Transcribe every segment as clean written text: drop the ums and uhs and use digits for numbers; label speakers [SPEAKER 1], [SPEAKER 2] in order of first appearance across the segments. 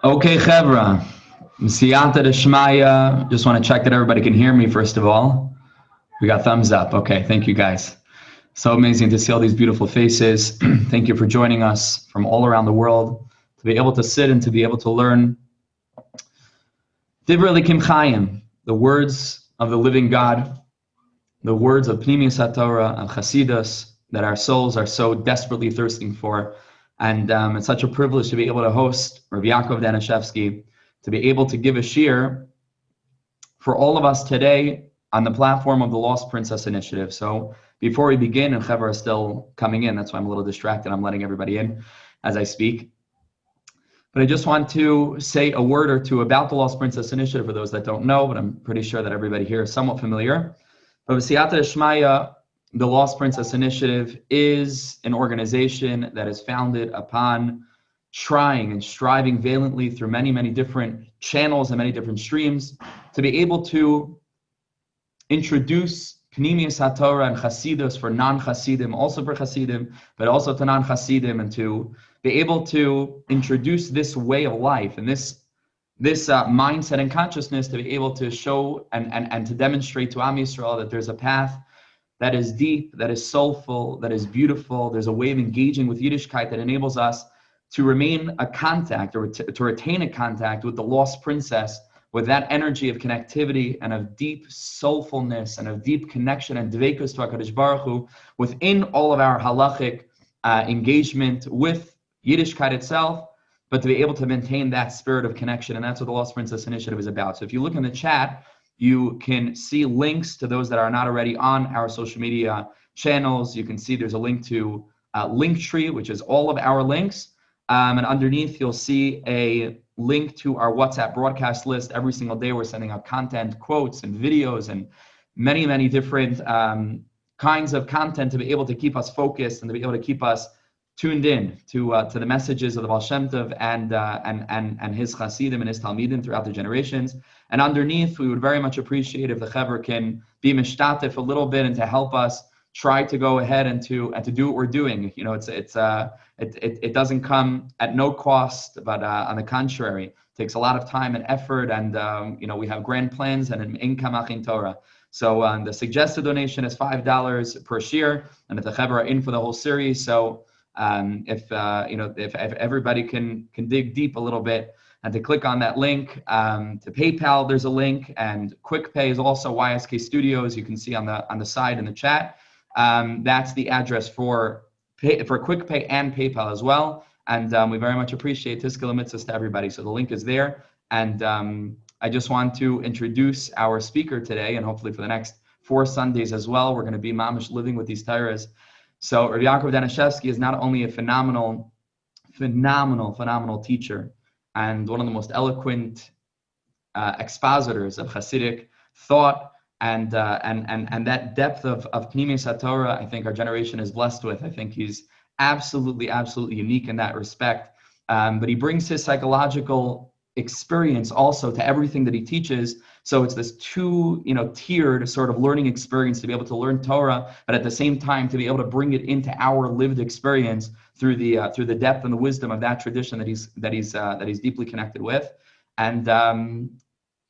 [SPEAKER 1] Okay, Chevra. Siyata Deshmaya. Just want to check that everybody can hear me, first of all. We got thumbs up. Okay, thank you guys. So amazing to see all these beautiful faces. Thank you for joining us from all around the world, to be able to sit and to be able to learn Divrei Elokim Chaim, the words of the living God, the words of Pnimiyus HaTorah and Chassidus that our souls are so desperately thirsting for. And it's such a privilege to be able to host Rav Yakov Danishefsky, to be able to give a shiur for all of us today on the platform of the Lost Princess Initiative. So before we begin, and Chevra is still coming in, that's why I'm a little distracted. I'm letting everybody in as I speak. But I just want to say a word or two about the Lost Princess Initiative for those that don't know, but I'm pretty sure that everybody here is somewhat familiar. But V'siyata Deshmaya, the Lost Princess Initiative is an organization that is founded upon trying and striving valiantly through many, many different channels and many different streams to be able to introduce Pnimiyus HaTorah and Chassidus for non-Chassidim, also for Chassidim, but also to non-Chassidim, and to be able to introduce this way of life and this mindset and consciousness to be able to show and to demonstrate to Am Yisrael that there's a path that is deep, that is soulful, that is beautiful. There's a way of engaging with Yiddishkeit that enables us to remain a contact or to retain a contact with the lost princess, with that energy of connectivity and of deep soulfulness and of deep connection and dveikus to HaKadosh Baruch Hu within all of our halachic engagement with Yiddishkeit itself, but to be able to maintain that spirit of connection. And that's what the Lost Princess Initiative is about. So if you look in the chat, you can see links to those that are not already on our social media channels. You can see there's a link to Linktree, which is all of our links. And underneath, you'll see a link to our WhatsApp broadcast list. Every single day, we're sending out content, quotes, and videos, and many, many different kinds of content to be able to keep us focused and to be able to keep us tuned in to the messages of the Baal Shem Tov and his Chassidim and his Talmidim throughout the generations. And underneath, we would very much appreciate if the Chaver can be mishtatif a little bit and to help us try to go ahead and to do what we're doing. You know, it doesn't come at no cost, but on the contrary, it takes a lot of time and effort. And you know, we have grand plans and an income in Torah. So the suggested donation is $5 per shiur, and if the Chaver are in for the whole series, so if everybody can dig deep a little bit and to click on that link to PayPal, there's a link, and QuickPay is also YSK Studios. You can see on the side in the chat. That's the address for QuickPay and PayPal as well. And we very much appreciate Tiskal Mitzvahs to everybody. So the link is there. And I just want to introduce our speaker today, and hopefully for the next 4 Sundays as well, we're going to be mamish living with these Torahs. So Rav Yakov Danishefsky is not only a phenomenal teacher and one of the most eloquent expositors of Hasidic thought, and that depth of Pnimiyus HaTorah, I think our generation is blessed with. I think he's absolutely unique in that respect. But he brings his psychological experience also to everything that he teaches. So it's this tiered sort of learning experience to be able to learn Torah, but at the same time to be able to bring it into our lived experience through the depth and the wisdom of that tradition that he's deeply connected with. And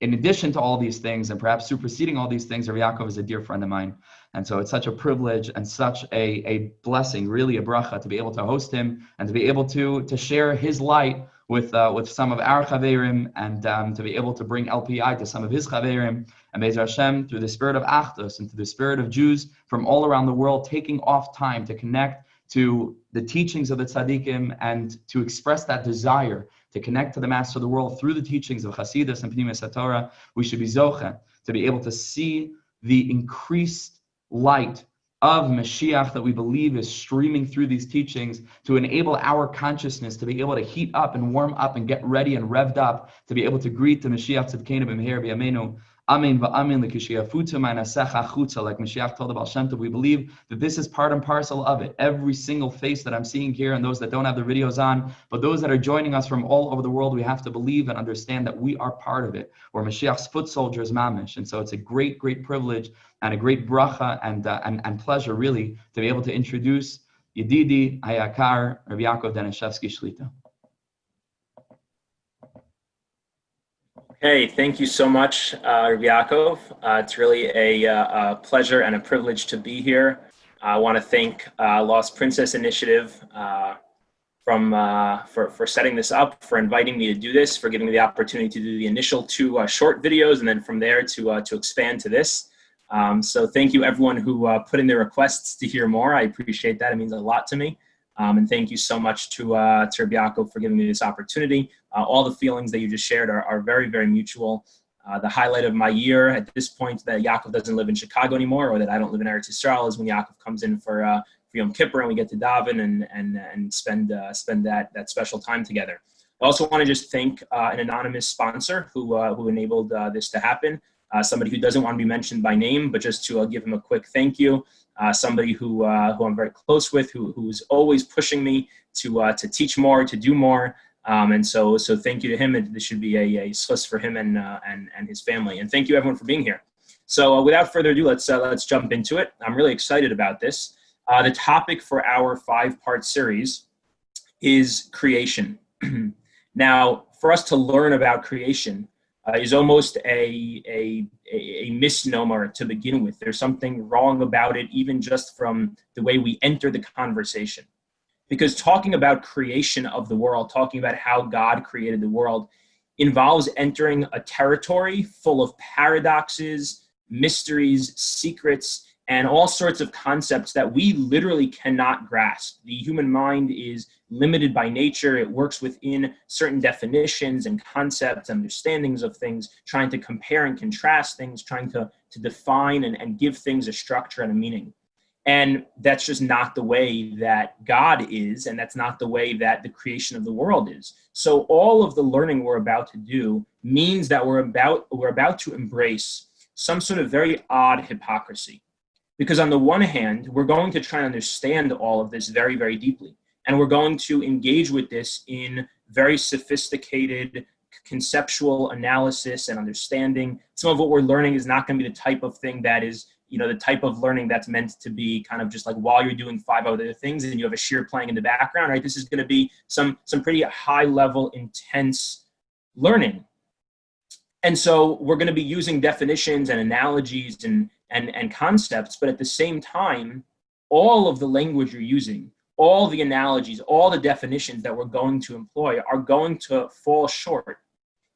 [SPEAKER 1] in addition to all these things, and perhaps superseding all these things, Rav Yaakov is a dear friend of mine. And so it's such a privilege and such a blessing, really a bracha, to be able to host him and to be able to share his light with some of our chaverim, and to be able to bring LPI to some of his chaverim, and Be'ez Hashem, through the spirit of Achdus and through the spirit of Jews from all around the world, taking off time to connect to the teachings of the tzaddikim and to express that desire to connect to the Master of the world through the teachings of Chassidus and Pnimiyus HaTorah. We should be zoche to be able to see the increased light of Mashiach that we believe is streaming through these teachings, to enable our consciousness to be able to heat up and warm up and get ready and revved up to be able to greet the Mashiach Tzidkenu b'meher b'yameinu. Amen va'amen l'kishiyafuta ma'nasecha chutza, like Mashiach told the Baal Shem Tov. We believe that this is part and parcel of it. Every single face that I'm seeing here, and those that don't have their videos on, but those that are joining us from all over the world, we have to believe and understand that we are part of it. We're Mashiach's foot soldiers, mamish. And so it's a great privilege and a great bracha and pleasure, really, to be able to introduce Yedidi Hayakar Rav Yakov Danishefsky Shlita.
[SPEAKER 2] Hey, thank you so much, Rav Yakov. It's really a pleasure and a privilege to be here. I want to thank Lost Princess Initiative for setting this up, for inviting me to do this, for giving me the opportunity to do the initial two short videos, and then from there to expand to this. So thank you everyone who put in their requests to hear more. I appreciate that. It means a lot to me. And thank you so much to Rav Yakov for giving me this opportunity. All the feelings that you just shared are very, very mutual. The highlight of my year at this point that Yaakov doesn't live in Chicago anymore, or that I don't live in Eretz Yisrael, is when Yaakov comes in for Yom Kippur and we get to daven and spend that special time together. I also want to just thank an anonymous sponsor who enabled this to happen. Somebody who doesn't want to be mentioned by name, but just to give him a quick thank you. Somebody who I'm very close with, who's always pushing me to teach more, to do more. And so thank you to him. This should be a schus for him and his family. And thank you everyone for being here. So without further ado, let's jump into it. I'm really excited about this. The topic for our 5-part series is creation. Now, for us to learn about creation is almost a misnomer to begin with. There's something wrong about it, even just from the way we enter the conversation. Because talking about creation of the world, talking about how God created the world, involves entering a territory full of paradoxes, mysteries, secrets, and all sorts of concepts that we literally cannot grasp. The human mind is limited by nature. It works within certain definitions and concepts, understandings of things, trying to compare and contrast things, trying to define and give things a structure and a meaning. And that's just not the way that God is, and that's not the way that the creation of the world is. So all of the learning we're about to do means that we're about to embrace some sort of very odd hypocrisy. Because on the one hand, we're going to try and understand all of this very, very deeply. And we're going to engage with this in very sophisticated conceptual analysis and understanding. Some of what we're learning is not going to be the type of thing that is, the type of learning that's meant to be kind of just like while you're doing 5 other things and you have a shiur playing in the background, right? This is going to be some pretty high level, intense learning. And so we're going to be using definitions and analogies and concepts, but at the same time, all of the language you're using, all the analogies, all the definitions that we're going to employ are going to fall short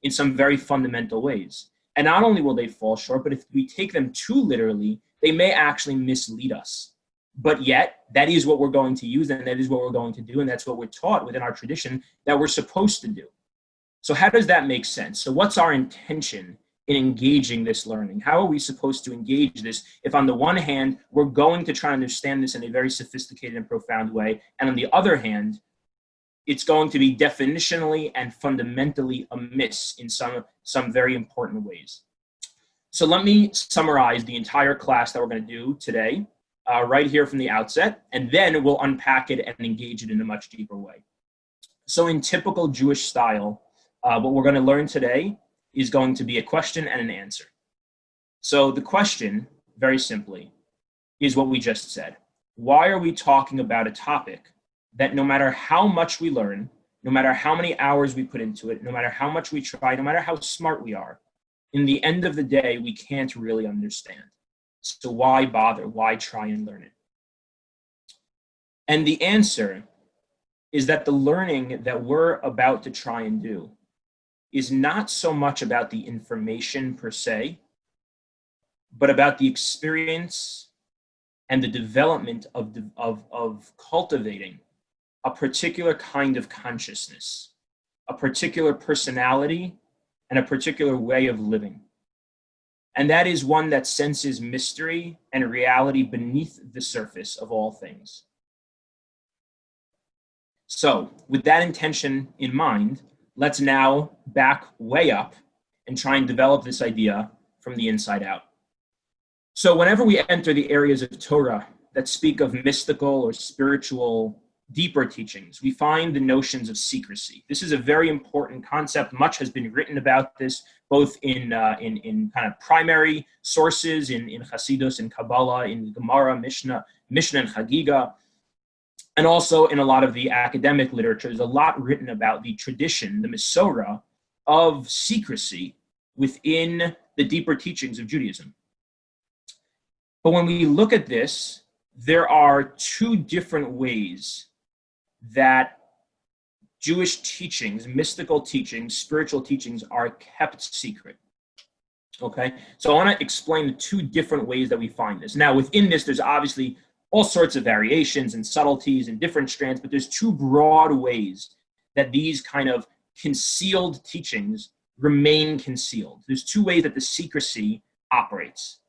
[SPEAKER 2] in some very fundamental ways. And not only will they fall short, but if we take them too literally, they may actually mislead us. But yet, that is what we're going to use, and that is what we're going to do, and that's what we're taught within our tradition that we're supposed to do. So how does that make sense? So what's our intention in engaging this learning? How are we supposed to engage this if on the one hand, we're going to try and understand this in a very sophisticated and profound way, and on the other hand, it's going to be definitionally and fundamentally amiss in some very important ways. So let me summarize the entire class that we're going to do today, right here from the outset, and then we'll unpack it and engage it in a much deeper way. So in typical Jewish style, what we're going to learn today is going to be a question and an answer. So the question, very simply, is what we just said. Why are we talking about a topic that no matter how much we learn, no matter how many hours we put into it, no matter how much we try, no matter how smart we are, in the end of the day, we can't really understand? So why bother? Why try and learn it? And the answer is that the learning that we're about to try and do is not so much about the information per se, but about the experience and the development of cultivating a particular kind of consciousness, a particular personality, and a particular way of living. And that is one that senses mystery and reality beneath the surface of all things. So, with that intention in mind, let's now back way up and try and develop this idea from the inside out. So whenever we enter the areas of Torah that speak of mystical or spiritual deeper teachings, we find the notions of secrecy. This is a very important concept. Much has been written about this, both in kind of primary sources, in Chassidus and Kabbalah, in Gemara, Mishnah and Chagiga, and also in a lot of the academic literature. There's a lot written about the tradition, the Mesorah, of secrecy within the deeper teachings of Judaism. But when we look at this, there are two different ways that Jewish teachings, mystical teachings, spiritual teachings are kept secret. Okay, so I want to explain the two different ways that we find this. Now, within this, there's obviously all sorts of variations and subtleties and different strands, but there's two broad ways that these kind of concealed teachings remain concealed. There's two ways that the secrecy operates.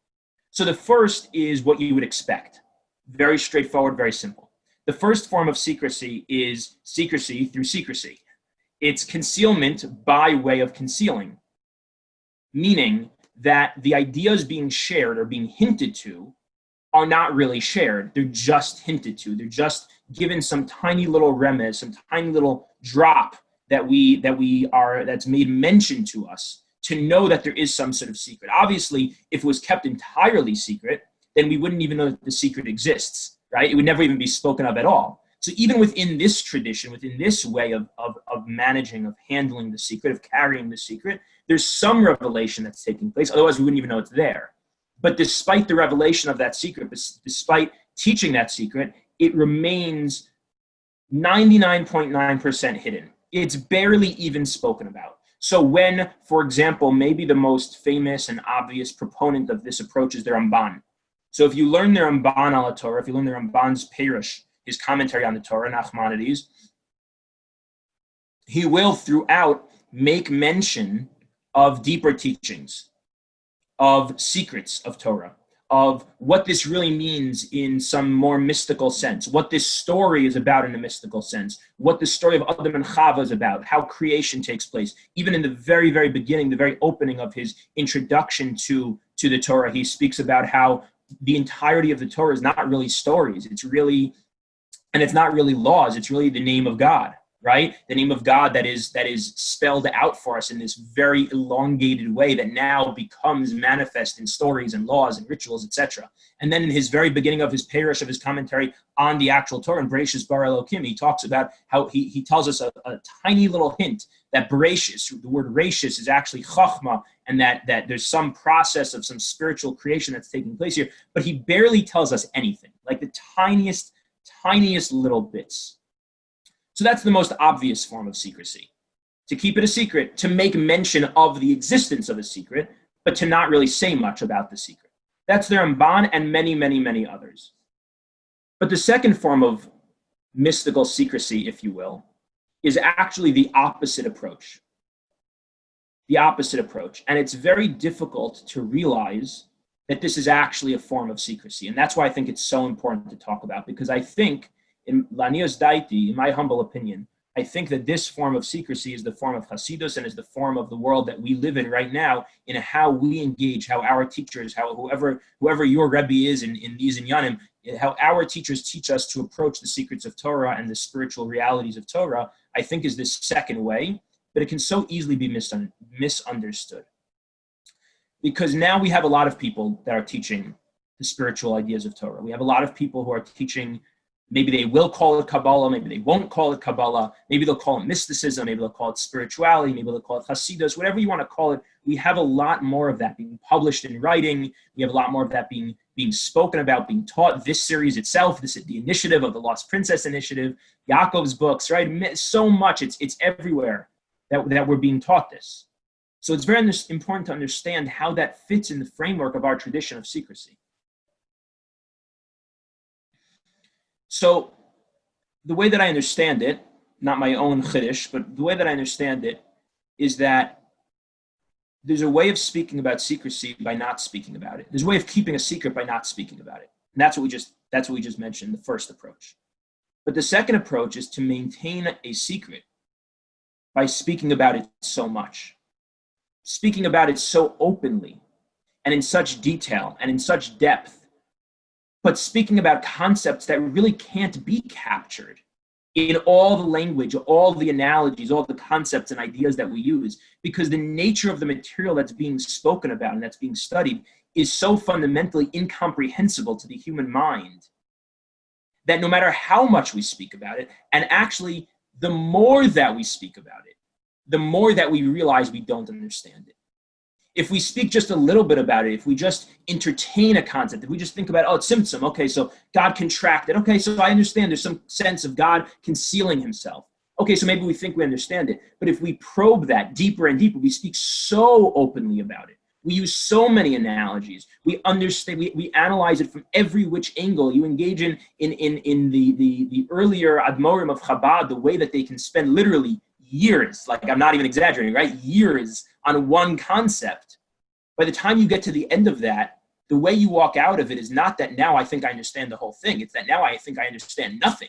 [SPEAKER 2] So the first is what you would expect. Very straightforward, very simple. The first form of secrecy is secrecy through secrecy. It's concealment by way of concealing, meaning that the ideas being shared or being hinted to are not really shared. They're just hinted to. They're just given some tiny little remez, some tiny little drop that's made mention to us to know that there is some sort of secret. Obviously, if it was kept entirely secret, then we wouldn't even know that the secret exists, right? It would never even be spoken of at all. So even within this tradition, within this way of managing, of handling the secret, of carrying the secret, there's some revelation that's taking place. Otherwise, we wouldn't even know it's there. But despite the revelation of that secret, despite teaching that secret, it remains 99.9% hidden. It's barely even spoken about. So when, for example, maybe the most famous and obvious proponent of this approach is the Ramban. So if you learn the Ramban al Torah, if you learn the Ramban's Perush, his commentary on the Torah, Nachmanides, he will throughout make mention of deeper teachings, of secrets of Torah, of what this really means in some more mystical sense, what this story is about in a mystical sense, what the story of Adam and Chava is about, how creation takes place. Even in the very, very beginning, the very opening of his introduction to the Torah, he speaks about how the entirety of the Torah is not really stories. It's not really laws. It's really the name of God, right? The name of God that is spelled out for us in this very elongated way that now becomes manifest in stories and laws and rituals, etc. And then in his very beginning of his Perush, of his commentary on the actual Torah, in Bereshis Bara Elokim, he talks about how he tells us a tiny little hint that Bereshis, the word Reshis, is actually Chachma, and that there's some process of some spiritual creation that's taking place here, but he barely tells us anything, like the tiniest little bits. So that's the most obvious form of secrecy. To keep it a secret, to make mention of the existence of a secret, but to not really say much about the secret. That's the Ramban and many, many, many others. But the second form of mystical secrecy, if you will, is actually the opposite approach. The opposite approach. And it's very difficult to realize that this is actually a form of secrecy. And that's why I think it's so important to talk about, because I think, in Lanios Daiti, in my humble opinion, I think that this form of secrecy is the form of Chassidus and is the form of the world that we live in right now, in how we engage, how our teachers, how whoever your Rebbe is in these inyanim, how our teachers teach us to approach the secrets of Torah and the spiritual realities of Torah, I think is this second way, but it can so easily be misunderstood. Because now we have a lot of people that are teaching the spiritual ideas of Torah. We have a lot of people who are teaching, maybe they will call it Kabbalah, maybe they won't call it Kabbalah, maybe they'll call it mysticism, maybe they'll call it spirituality, maybe they'll call it Chassidus, whatever you want to call it. We have a lot more of that being published in writing. We have a lot more of that being spoken about, being taught. This series itself, the initiative of the Lost Princess Initiative, Yaakov's books, right? So much, it's everywhere that we're being taught this. So it's very important to understand how that fits in the framework of our tradition of secrecy. So the way that I understand it, not my own chiddush, but the way that I understand it is that there's a way of speaking about secrecy by not speaking about it. There's a way of keeping a secret by not speaking about it. And that's what we just mentioned, the first approach. But the second approach is to maintain a secret by speaking about it so much. Speaking about it so openly and in such detail and in such depth, but speaking about concepts that really can't be captured in all the language, all the analogies, all the concepts and ideas that we use, because the nature of the material that's being spoken about and that's being studied is so fundamentally incomprehensible to the human mind that no matter how much we speak about it, and actually the more that we speak about it, the more that we realize we don't understand it. If we speak just a little bit about it, if we just entertain a concept, if we just think about, oh, it's tzimtzum, okay, so God contracted. Okay, so I understand there's some sense of God concealing himself. Okay, so maybe we think we understand it. But if we probe that deeper and deeper, we speak so openly about it. We use so many analogies. We understand, we analyze it from every which angle. You engage in the earlier Admorim of Chabad, the way that they can spend literally years, like I'm not even exaggerating, right? Years on one concept. By the time you get to the end of that, the way you walk out of it is not that now I think I understand the whole thing. It's that now I think I understand nothing.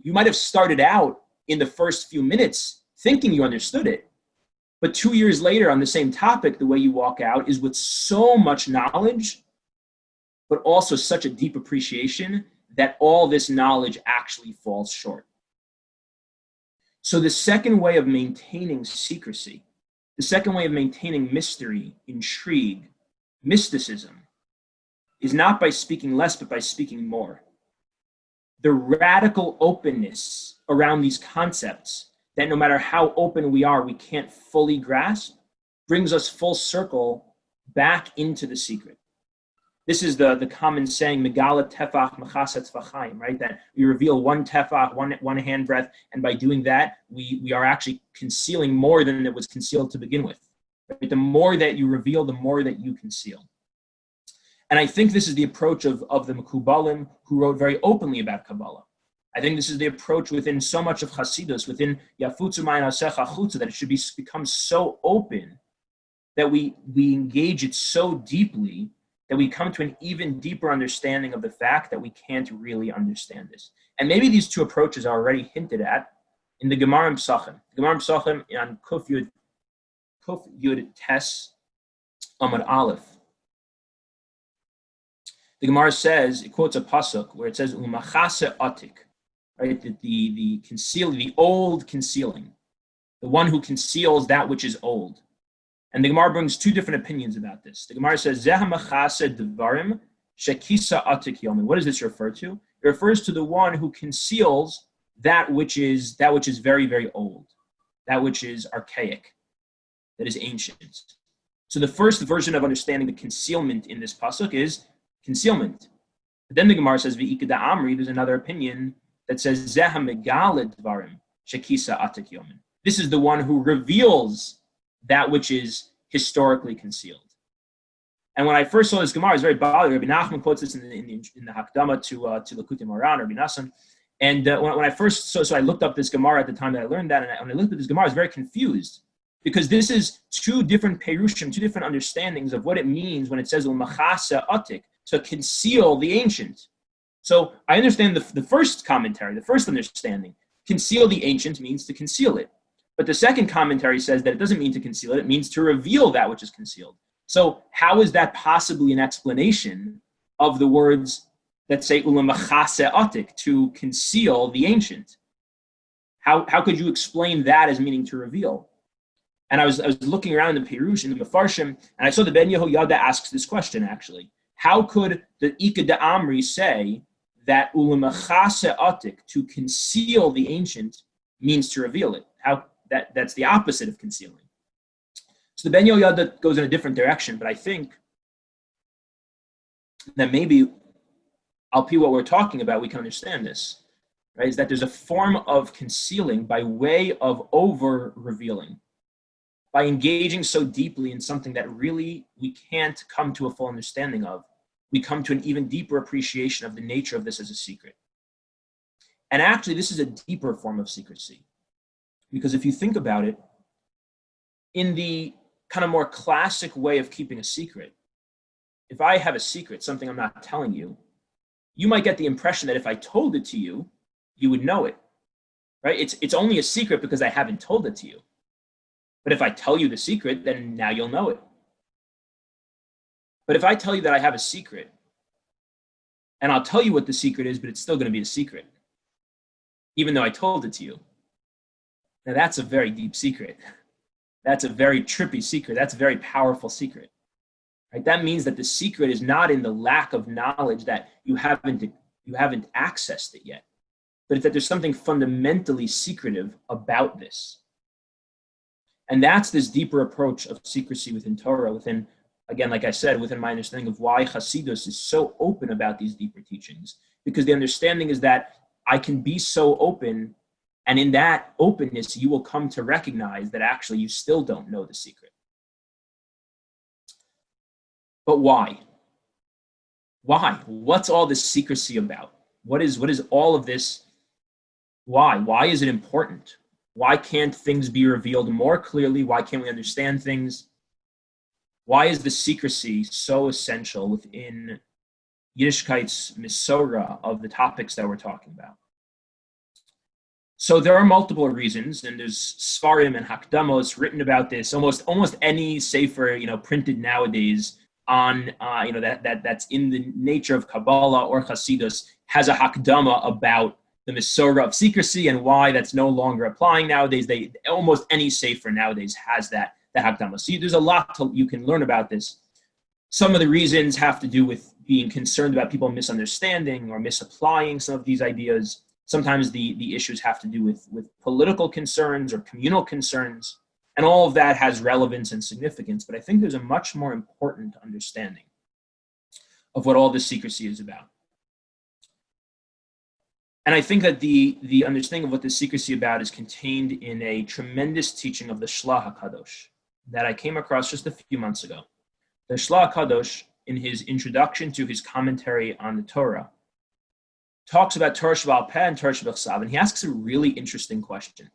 [SPEAKER 2] You might have started out in the first few minutes thinking you understood it, but 2 years later on the same topic, the way you walk out is with so much knowledge, but also such a deep appreciation that all this knowledge actually falls short. So the second way of maintaining secrecy, the second way of maintaining mystery, intrigue, mysticism, is not by speaking less, but by speaking more. The radical openness around these concepts that no matter how open we are, we can't fully grasp, brings us full circle back into the secret. This is the common saying, Megala tefach mechaset tefachayim, right? That we reveal one tefach, one hand breadth, and by doing that, we are actually concealing more than it was concealed to begin with. Right? The more that you reveal, the more that you conceal. And I think this is the approach of the Mekubalim, who wrote very openly about Kabbalah. I think this is the approach within so much of Chassidus, within Yafutzu Mayin Asecha Chutza, that it should become so open that we engage it so deeply that we come to an even deeper understanding of the fact that we can't really understand this. And maybe these two approaches are already hinted at in the Gemara Psachim. The Gemara Psachim on Kuf Yud Tes Amud Aleph. The Gemara says, it quotes a pasuk where it says, "Umachase atik," right? The old concealing, the one who conceals that which is old. And the Gemara brings two different opinions about this. The Gemara says, "Zeh machase devarim shekisa atik yomin." What does this refer to? It refers to the one who conceals that which is very, very old, that which is archaic, that is ancient. So the first version of understanding the concealment in this pasuk is concealment. But then the Gemara says, "V'ikeda amri." There's another opinion that says, "Zeh megale dvarim shekisa atik yomin." This is the one who reveals that which is historically concealed. And when I first saw this Gemara, I was very bothered. Rabbi Nachman quotes this in the Hakdama to Likutei Moharan, Rabbi Nassan. And when I first so I looked up this Gemara at the time that I learned that, and when I looked at this Gemara, I was very confused because this is two different perushim, two different understandings of what it means when it says "L'machase atik," to conceal the ancient. So I understand the first commentary, the first understanding. Conceal the ancient means to conceal it. But the second commentary says that it doesn't mean to conceal it, it means to reveal that which is concealed. So how is that possibly an explanation of the words that say "ulamachase atik," to conceal the ancient? How could you explain that as meaning to reveal? And I was looking around in the Pirush, in the Mefarshim, and I saw the Ben Yehoyada asks this question actually. How could the Ikeda Amri say that ulamachase atik, to conceal the ancient, means to reveal it? That's the opposite of concealing. So the Ben Yehoyada goes in a different direction, but I think that maybe, I'll be what we're talking about, we can understand this, right? Is that there's a form of concealing by way of over-revealing, by engaging so deeply in something that really we can't come to a full understanding of. We come to an even deeper appreciation of the nature of this as a secret. And actually, this is a deeper form of secrecy. Because if you think about it, in the kind of more classic way of keeping a secret, if I have a secret, something I'm not telling you, you might get the impression that if I told it to you, you would know it, right? It's only a secret because I haven't told it to you. But if I tell you the secret, then now you'll know it. But if I tell you that I have a secret, and I'll tell you what the secret is, but it's still going to be a secret, even though I told it to you, now that's a very deep secret. That's a very trippy secret. That's a very powerful secret. Right? That means that the secret is not in the lack of knowledge that you haven't accessed it yet, but it's that there's something fundamentally secretive about this. And that's this deeper approach of secrecy within Torah, within, again, like I said, within my understanding of why Chassidus is so open about these deeper teachings. Because the understanding is that I can be so open, and in that openness, you will come to recognize that actually you still don't know the secret. But why? Why? What's all this secrecy about? What is all of this? Why? Why is it important? Why can't things be revealed more clearly? Why can't we understand things? Why is the secrecy so essential within Yiddishkeit's Misorah of the topics that we're talking about? So there are multiple reasons, and there's Sfarim and Hakdamos written about this. Almost any sefer, printed nowadays on, that's in the nature of Kabbalah or Chassidus has a Hakdama about the Misorah of secrecy and why that's no longer applying nowadays. Almost any sefer nowadays has that Hakdama. So there's a lot you can learn about this. Some of the reasons have to do with being concerned about people misunderstanding or misapplying some of these ideas. Sometimes the issues have to do with political concerns or communal concerns, and all of that has relevance and significance. But I think there's a much more important understanding of what all this secrecy is about. And I think that the understanding of what this secrecy about is contained in a tremendous teaching of the Shlah HaKadosh that I came across just a few months ago. The Shlah HaKadosh, in his introduction to his commentary on the Torah, talks about Torah Sheba'al Peh and Torah Shebechsav, and he asks a really interesting question.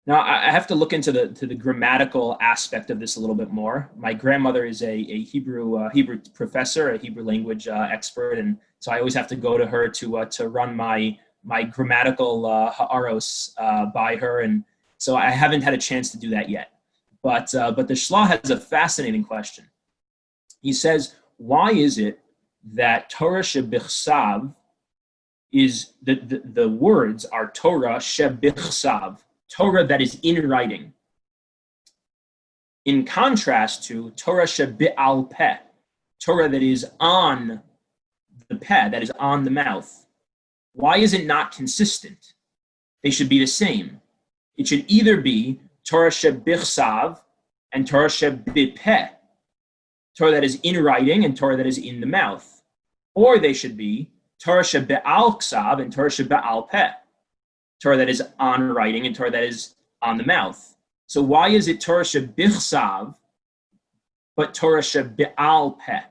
[SPEAKER 2] Now, I have to look into the grammatical aspect of this a little bit more. My grandmother is a Hebrew professor, a Hebrew language expert, and so I always have to go to her to run my grammatical ha'aros by her, and so I haven't had a chance to do that yet. But the Shlah has a fascinating question. He says, why is it that Torah Shebichsav is the words are Torah Shebichsav, Torah that is in writing, in contrast to Torah Shebi'al Peh, Torah that is on the peh, that is on the mouth? Why is it not consistent? They should be the same. It should either be Torah Shebichsav and Torah Shebipeh, Torah that is in writing and Torah that is in the mouth. Or they should be Torah Shebe'al Ksav and Torah Shebe'al Peh, Torah that is on writing and Torah that is on the mouth. So why is it Torah Shebichsav but Torah Shebe'al Peh?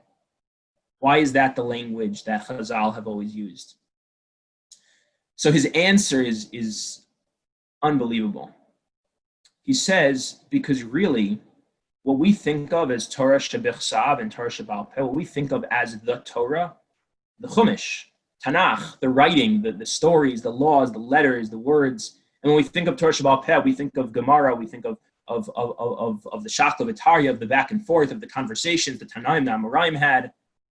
[SPEAKER 2] Why is that the language that Chazal have always used? So his answer is unbelievable. He says, because really, what we think of as Torah Shebichsav and Torah Shebe'al Peh, what we think of as the Torah, the Chumash, Tanakh, the writing, the stories, the laws, the letters, the words. And when we think of Torah Shebe'al Peh, we think of Gemara, we think of the Shachla V'Tarya, of the back and forth, of the conversations the Tanaim, the Amoraim had,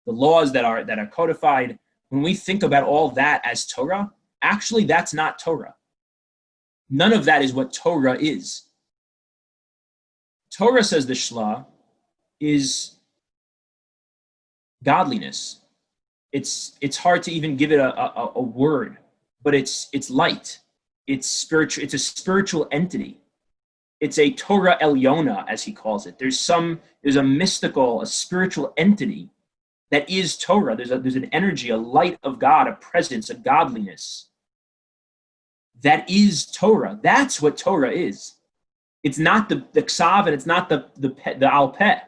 [SPEAKER 2] the laws that are codified. When we think about all that as Torah, actually that's not Torah. None of that is what Torah is. Torah, says the Shlah, is godliness. It's hard to even give it a word, but it's light. It's spiritual. It's a spiritual entity. It's a Torah Elyona, as he calls it. There's a mystical, a spiritual entity that is Torah. There's an energy, a light of God, a presence, a godliness that is Torah. That's what Torah is. It's not the Ksav and it's not the Al Peh.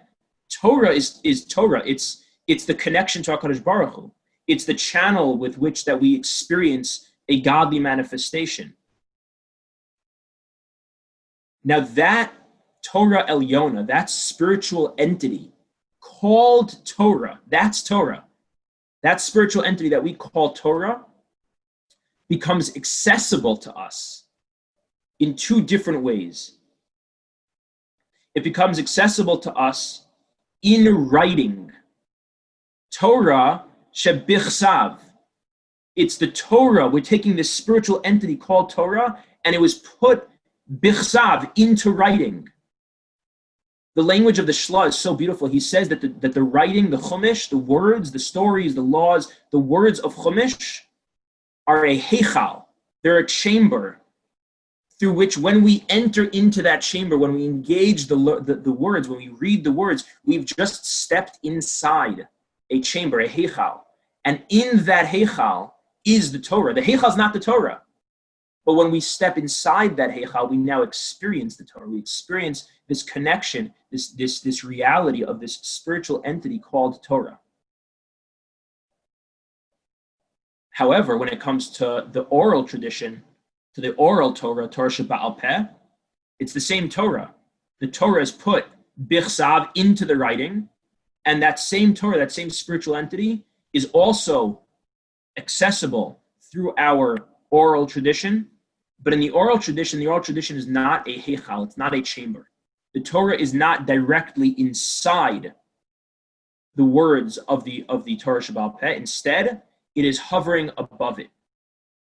[SPEAKER 2] Torah is Torah. It's the connection to HaKadosh Baruch Hu. It's the channel with which that we experience a godly manifestation. Now that Torah Elyona, that spiritual entity called Torah, that's Torah. That spiritual entity that we call Torah becomes accessible to us in two different ways. It becomes accessible to us in writing. Torah Shebichsav. It's the Torah. We're taking this spiritual entity called Torah, and it was put Bichsav into writing. The language of the Shlah is so beautiful. He says that the writing, the Chumash, the words, the stories, the laws, the words of Chumash are a heichal. They're a chamber through which when we enter into that chamber, when we engage the words, when we read the words, we've just stepped inside a chamber, a heichal. And in that heichal is the Torah. The heichal is not the Torah. But when we step inside that heichal, we now experience the Torah. We experience this connection, this reality of this spiritual entity called Torah. However, when it comes to the oral tradition, to the oral Torah, Torah Sheba'al Peh, it's the same Torah. The Torah is put bichsav into the writing, and that same Torah, that same spiritual entity, is also accessible through our oral tradition. But in the oral tradition is not a heichal, it's not a chamber. The Torah is not directly inside the words of the Torah Sheba'al Peh. Instead, it is hovering above it.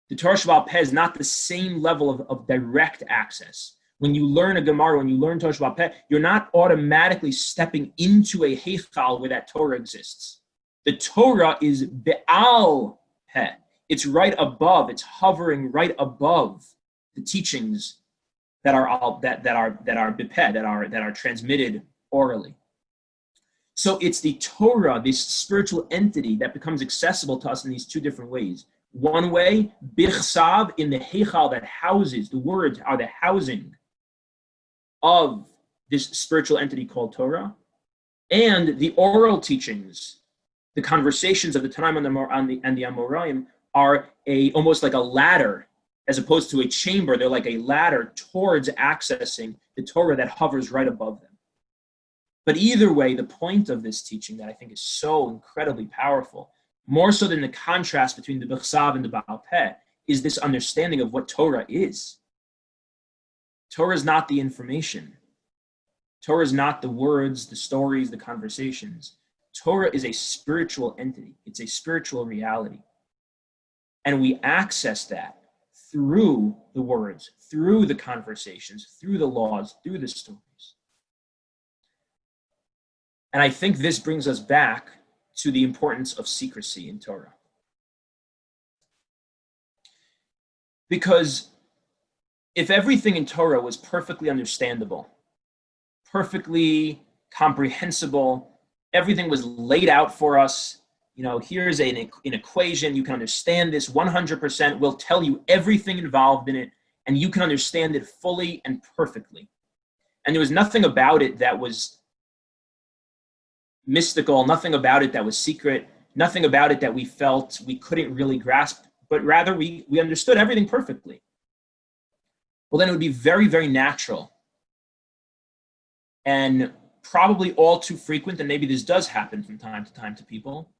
[SPEAKER 2] The Torah Sheba'al Peh is not the same level of direct access. When you learn a Gemara, when you learn Torah Sheba'al Peh, you're not automatically stepping into a heichal where that Torah exists. The Torah is Be'al Peh. It's right above. It's hovering right above the teachings that are bepeh, that are transmitted orally. So it's the Torah, this spiritual entity, that becomes accessible to us in these two different ways. One way, bichsav, in the heichal that houses, the words are the housing of this spiritual entity called Torah, and the oral teachings, the conversations of the Tanaim and the Amoraim are almost like a ladder, as opposed to a chamber. They're like a ladder towards accessing the Torah that hovers right above them. But either way, the point of this teaching that I think is so incredibly powerful, more so than the contrast between the bichsav and the Ba'al Peh, is this understanding of what Torah is. Torah is not the information. Torah is not the words, the stories, the conversations. Torah is a spiritual entity. It's a spiritual reality. And we access that through the words, through the conversations, through the laws, through the stories. And I think this brings us back to the importance of secrecy in Torah. Because if everything in Torah was perfectly understandable, perfectly comprehensible, everything was laid out for us, here's an equation, you can understand this 100%, we'll tell you everything involved in it, and you can understand it fully and perfectly. And there was nothing about it that was mystical, nothing about it that was secret, nothing about it that we felt we couldn't really grasp, but rather we understood everything perfectly. Well, then it would be very, very natural and probably all too frequent, and maybe this does happen from time to time to people,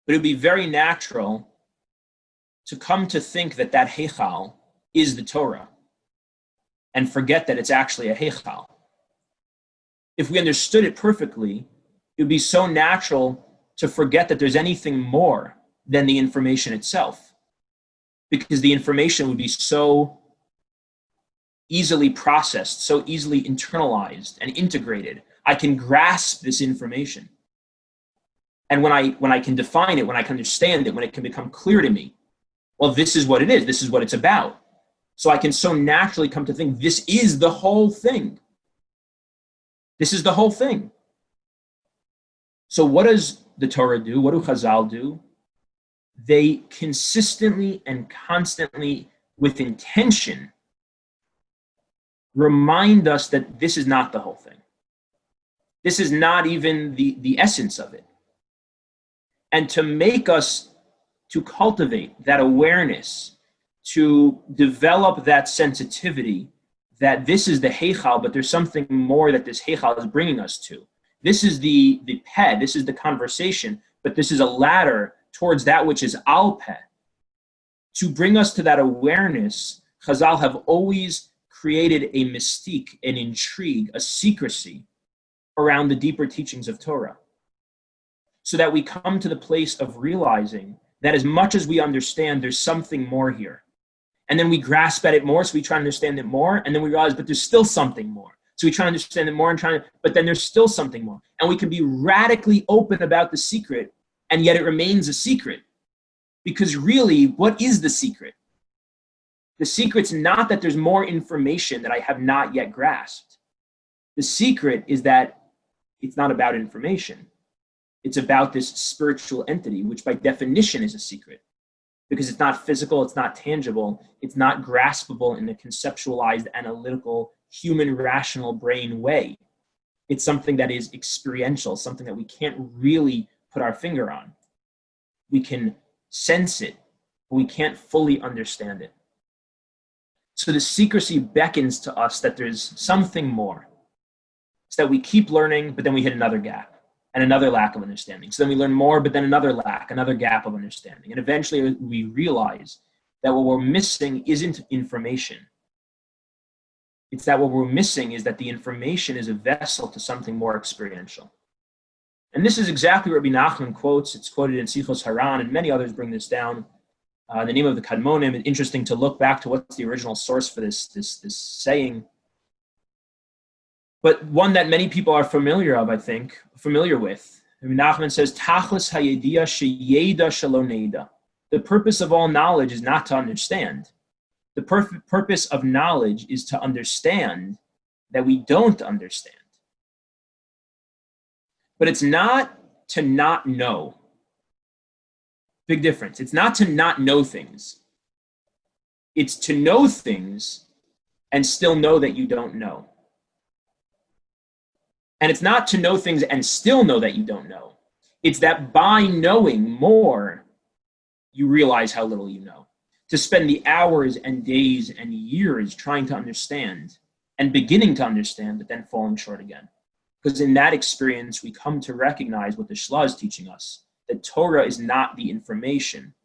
[SPEAKER 2] but it would be very natural to come to think that that heichal is the Torah and forget that it's actually a heichal. If we understood it perfectly, it would be so natural to forget that there's anything more than the information itself, because the information would be so easily processed, so easily internalized and integrated. I can grasp this information. And when I can define it, when I can understand it, when it can become clear to me, well, this is what it is, this is what it's about. So I can so naturally come to think this is the whole thing. This is the whole thing. So what does the Torah do? What do Chazal do? They consistently and constantly, with intention, remind us that this is not the whole thing. This is not even the essence of it. And to make us, to cultivate that awareness, to develop that sensitivity that this is the heichal, but there's something more that this heichal is bringing us to. This is the peh, this is the conversation, but this is a ladder towards that which is al peh. To bring us to that awareness, Chazal have always created a mystique, an intrigue, a secrecy around the deeper teachings of Torah, so that we come to the place of realizing that as much as we understand, there's something more here. And then we grasp at it more, so we try to understand it more, and then we realize, but there's still something more. So we try to understand it more but then there's still something more. And we can be radically open about the secret, and yet it remains a secret. Because really, what is the secret? The secret's not that there's more information that I have not yet grasped. The secret is that it's not about information. It's about this spiritual entity, which by definition is a secret, because it's not physical, it's not tangible, it's not graspable in a conceptualized, analytical, human, rational brain way. It's something that is experiential, something that we can't really put our finger on. We can sense it, but we can't fully understand it. So the secrecy beckons to us that there's something more. It's that we keep learning, but then we hit another gap and another lack of understanding. So then we learn more, but then another lack, another gap of understanding. And eventually we realize that what we're missing isn't information. It's that what we're missing is that the information is a vessel to something more experiential. And this is exactly what Rabbi Nachman quotes. It's quoted in Sichos Haran, and many others bring this down. The name of the Kadmonim, it's interesting to look back to what's the original source for this saying. But one that many people are familiar with. Rabbi Nachman says, Tachlis hayediah sheyeda shelo neida. The purpose of all knowledge is not to understand. The purpose of knowledge is to understand that we don't understand. But it's not to not know. Big difference. It's not to not know things. It's to know things and still know that you don't know. And it's not to know things and still know that you don't know. It's that by knowing more, you realize how little you know. To spend the hours and days and years trying to understand and beginning to understand, but then falling short again. Because in that experience, we come to recognize what the Shla is teaching us, that Torah is not the information.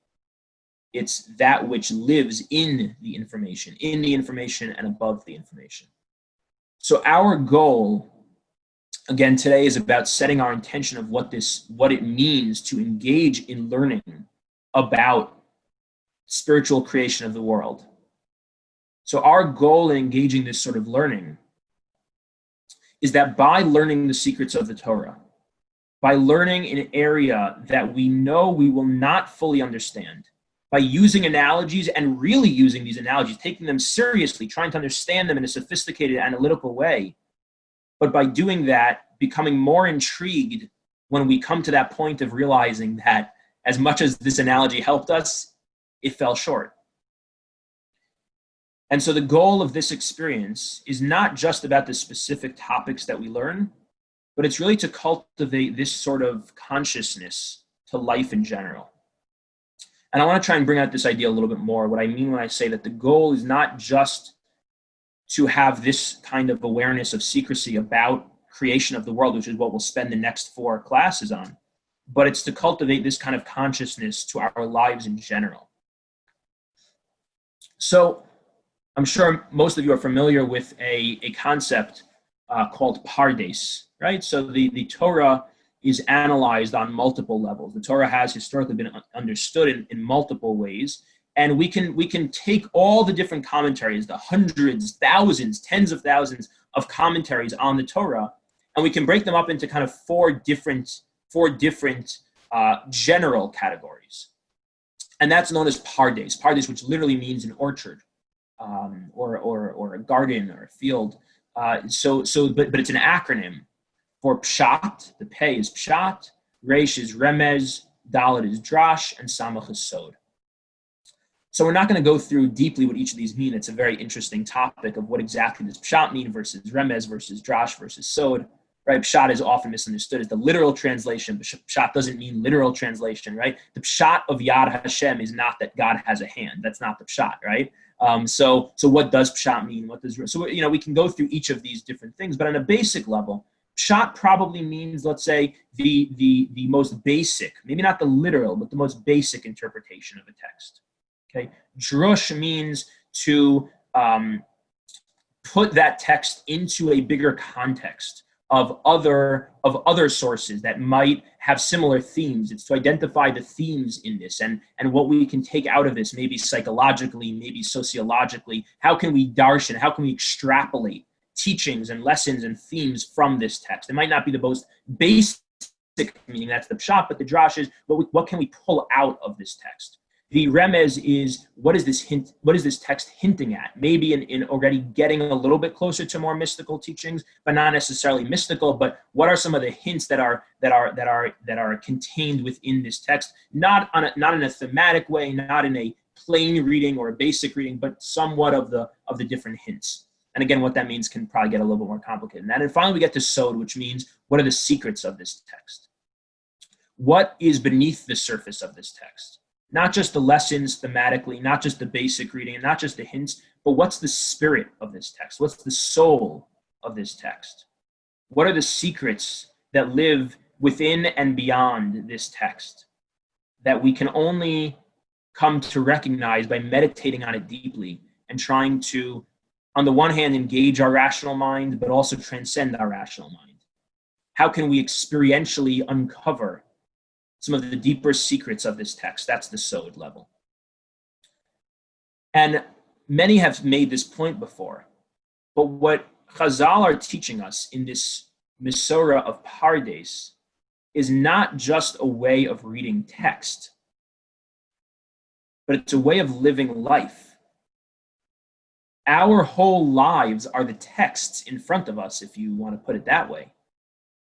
[SPEAKER 2] It's that which lives in the information and above the information. So our goal, again, today is about setting our intention of what it means to engage in learning about spiritual creation of the world. So our goal in engaging this sort of learning is that by learning the secrets of the Torah, by learning in an area that we know we will not fully understand, by using analogies and really using these analogies, taking them seriously, trying to understand them in a sophisticated, analytical way, but by doing that, becoming more intrigued when we come to that point of realizing that as much as this analogy helped us, it fell short. And so the goal of this experience is not just about the specific topics that we learn, but it's really to cultivate this sort of consciousness to life in general. And I want to try and bring out this idea a little bit more. What I mean when I say that the goal is not just to have this kind of awareness of secrecy about creation of the world, which is what we'll spend the next 4 classes on, but it's to cultivate this kind of consciousness to our lives in general. So I'm sure most of you are familiar with a concept called pardes, right? So the Torah is analyzed on multiple levels. The Torah has historically been understood in multiple ways, and we can take all the different commentaries, the hundreds, thousands, tens of thousands of commentaries on the Torah, and we can break them up into kind of four different general categories. And that's known as pardes. Pardes, which literally means an orchard, or a garden or a field. But it's an acronym for Pshat. The Pei is Pshat, Resh is Remez, Dalet is Drash, and Samach is Sod. So we're not going to go through deeply what each of these mean. It's a very interesting topic of what exactly does Pshat mean versus Remez versus Drash versus Sod. Right? Pshat is often misunderstood as the literal translation, but Pshat doesn't mean literal translation, right? The Pshat of Yad Hashem is not that God has a hand. That's not the Pshat, right? So what does Pshat mean? We can go through each of these different things, but on a basic level, Pshat probably means, let's say, the most basic, maybe not the literal, but the most basic interpretation of a text. Okay, Drush means to put that text into a bigger context of other sources that might have similar themes. It's to identify the themes in this and what we can take out of this, maybe psychologically, maybe sociologically. How can we darshan, how can we extrapolate teachings and lessons and themes from this text? It might not be the most basic meaning, that's the pshat, but the drash is what can we pull out of this text? The remez is, what is this hint? What is this text hinting at? Maybe in already getting a little bit closer to more mystical teachings, but not necessarily mystical. But what are some of the hints that are contained within this text? Not in a thematic way, not in a plain reading or a basic reading, but somewhat of the different hints. And again, what that means can probably get a little bit more complicated. And then finally, we get to sod, which means what are the secrets of this text? What is beneath the surface of this text? Not just the lessons thematically, not just the basic reading, and not just the hints, but what's the spirit of this text? What's the soul of this text? What are the secrets that live within and beyond this text that we can only come to recognize by meditating on it deeply and trying to, on the one hand, engage our rational mind, but also transcend our rational mind? How can we experientially uncover some of the deeper secrets of this text? That's the sod level. And many have made this point before, but what Chazal are teaching us in this Mesorah of Pardes is not just a way of reading text, but it's a way of living life. Our whole lives are the texts in front of us, if you want to put it that way.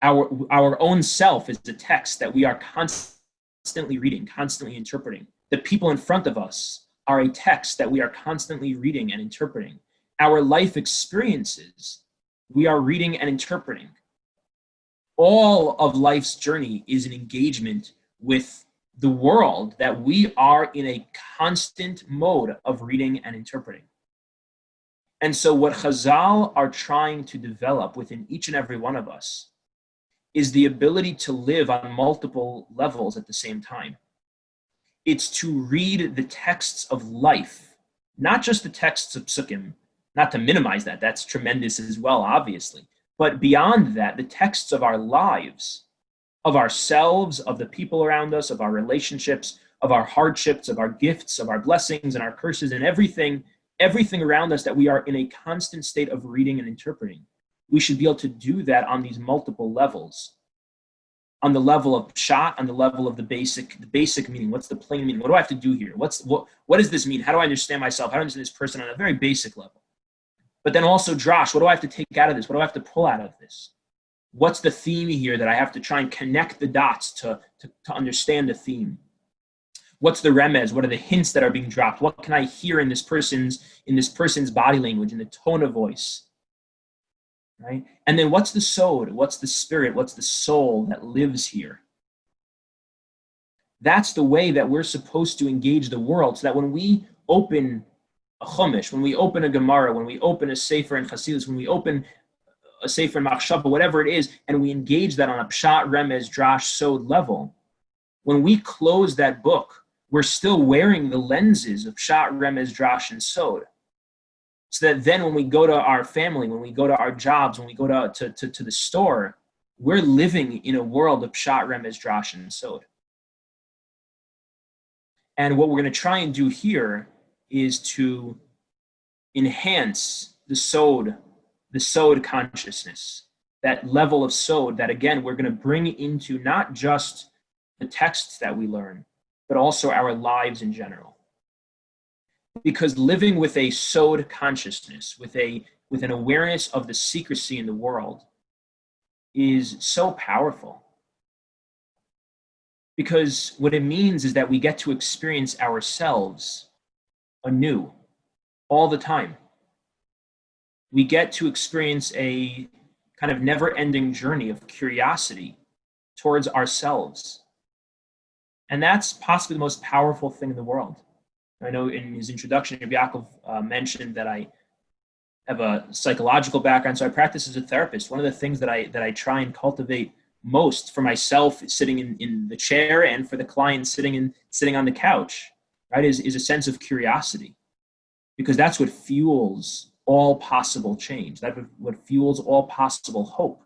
[SPEAKER 2] Our own self is the text that we are constantly reading, constantly interpreting. The people in front of us are a text that we are constantly reading and interpreting. Our life experiences, we are reading and interpreting. All of life's journey is an engagement with the world that we are in a constant mode of reading and interpreting. And so what Chazal are trying to develop within each and every one of us is the ability to live on multiple levels at the same time. It's to read the texts of life, not just the texts of psukim, not to minimize that, that's tremendous as well, obviously, but beyond that, the texts of our lives, of ourselves, of the people around us, of our relationships, of our hardships, of our gifts, of our blessings and our curses, and everything around us that we are in a constant state of reading and interpreting. We should be able to do that on these multiple levels. On the level of pshat, on the level of the basic meaning. What's the plain meaning? What do I have to do here? What does this mean? How do I understand myself? How do I understand this person on a very basic level? But then also drash, what do I have to take out of this? What do I have to pull out of this? What's the theme here that I have to try and connect the dots to understand the theme? What's the remez? What are the hints that are being dropped? What can I hear in this person's body language, in the tone of voice? Right? And then what's the sod? What's the spirit? What's the soul that lives here? That's the way that we're supposed to engage the world, so that when we open a chumash, when we open a Gemara, when we open a sefer in Chassidus, when we open a sefer in Machshava, whatever it is, and we engage that on a pshat, remez, drash, sod level, when we close that book, we're still wearing the lenses of pshat, remez, drash, and sod. So that then when we go to our family, when we go to our jobs, when we go to the store, we're living in a world of pshat, remez, drash, and sod. And what we're going to try and do here is to enhance the sod consciousness, that level of sod that, again, we're going to bring into not just the texts that we learn, but also our lives in general. Because living with a sod consciousness, with an awareness of the secrecy in the world, is so powerful. Because what it means is that we get to experience ourselves anew all the time. We get to experience a kind of never-ending journey of curiosity towards ourselves. And that's possibly the most powerful thing in the world. I know in his introduction, Rav Yakov mentioned that I have a psychological background, so I practice as a therapist. One of the things that I try and cultivate most for myself, sitting in the chair, and for the client sitting on the couch, right, is a sense of curiosity, because that's what fuels all possible change. That's what fuels all possible hope,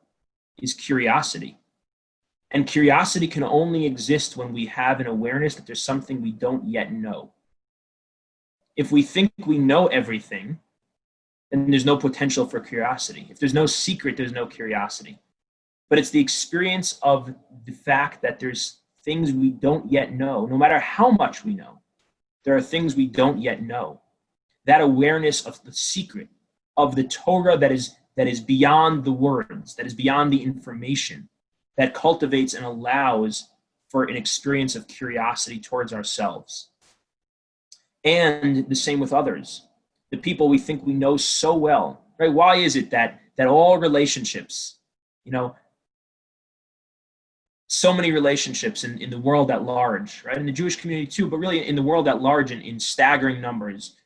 [SPEAKER 2] is curiosity. And curiosity can only exist when we have an awareness that there's something we don't yet know. If we think we know everything, then there's no potential for curiosity. If there's no secret, there's no curiosity. But it's the experience of the fact that there's things we don't yet know, no matter how much we know. There are things we don't yet know. That awareness of the secret, of the Torah that is beyond the words, that is beyond the information, that cultivates and allows for an experience of curiosity towards ourselves. And the same with others, the people we think we know so well, right? Why is it that all relationships, so many relationships in the world at large, right? In the Jewish community too, but really in the world at large in staggering numbers,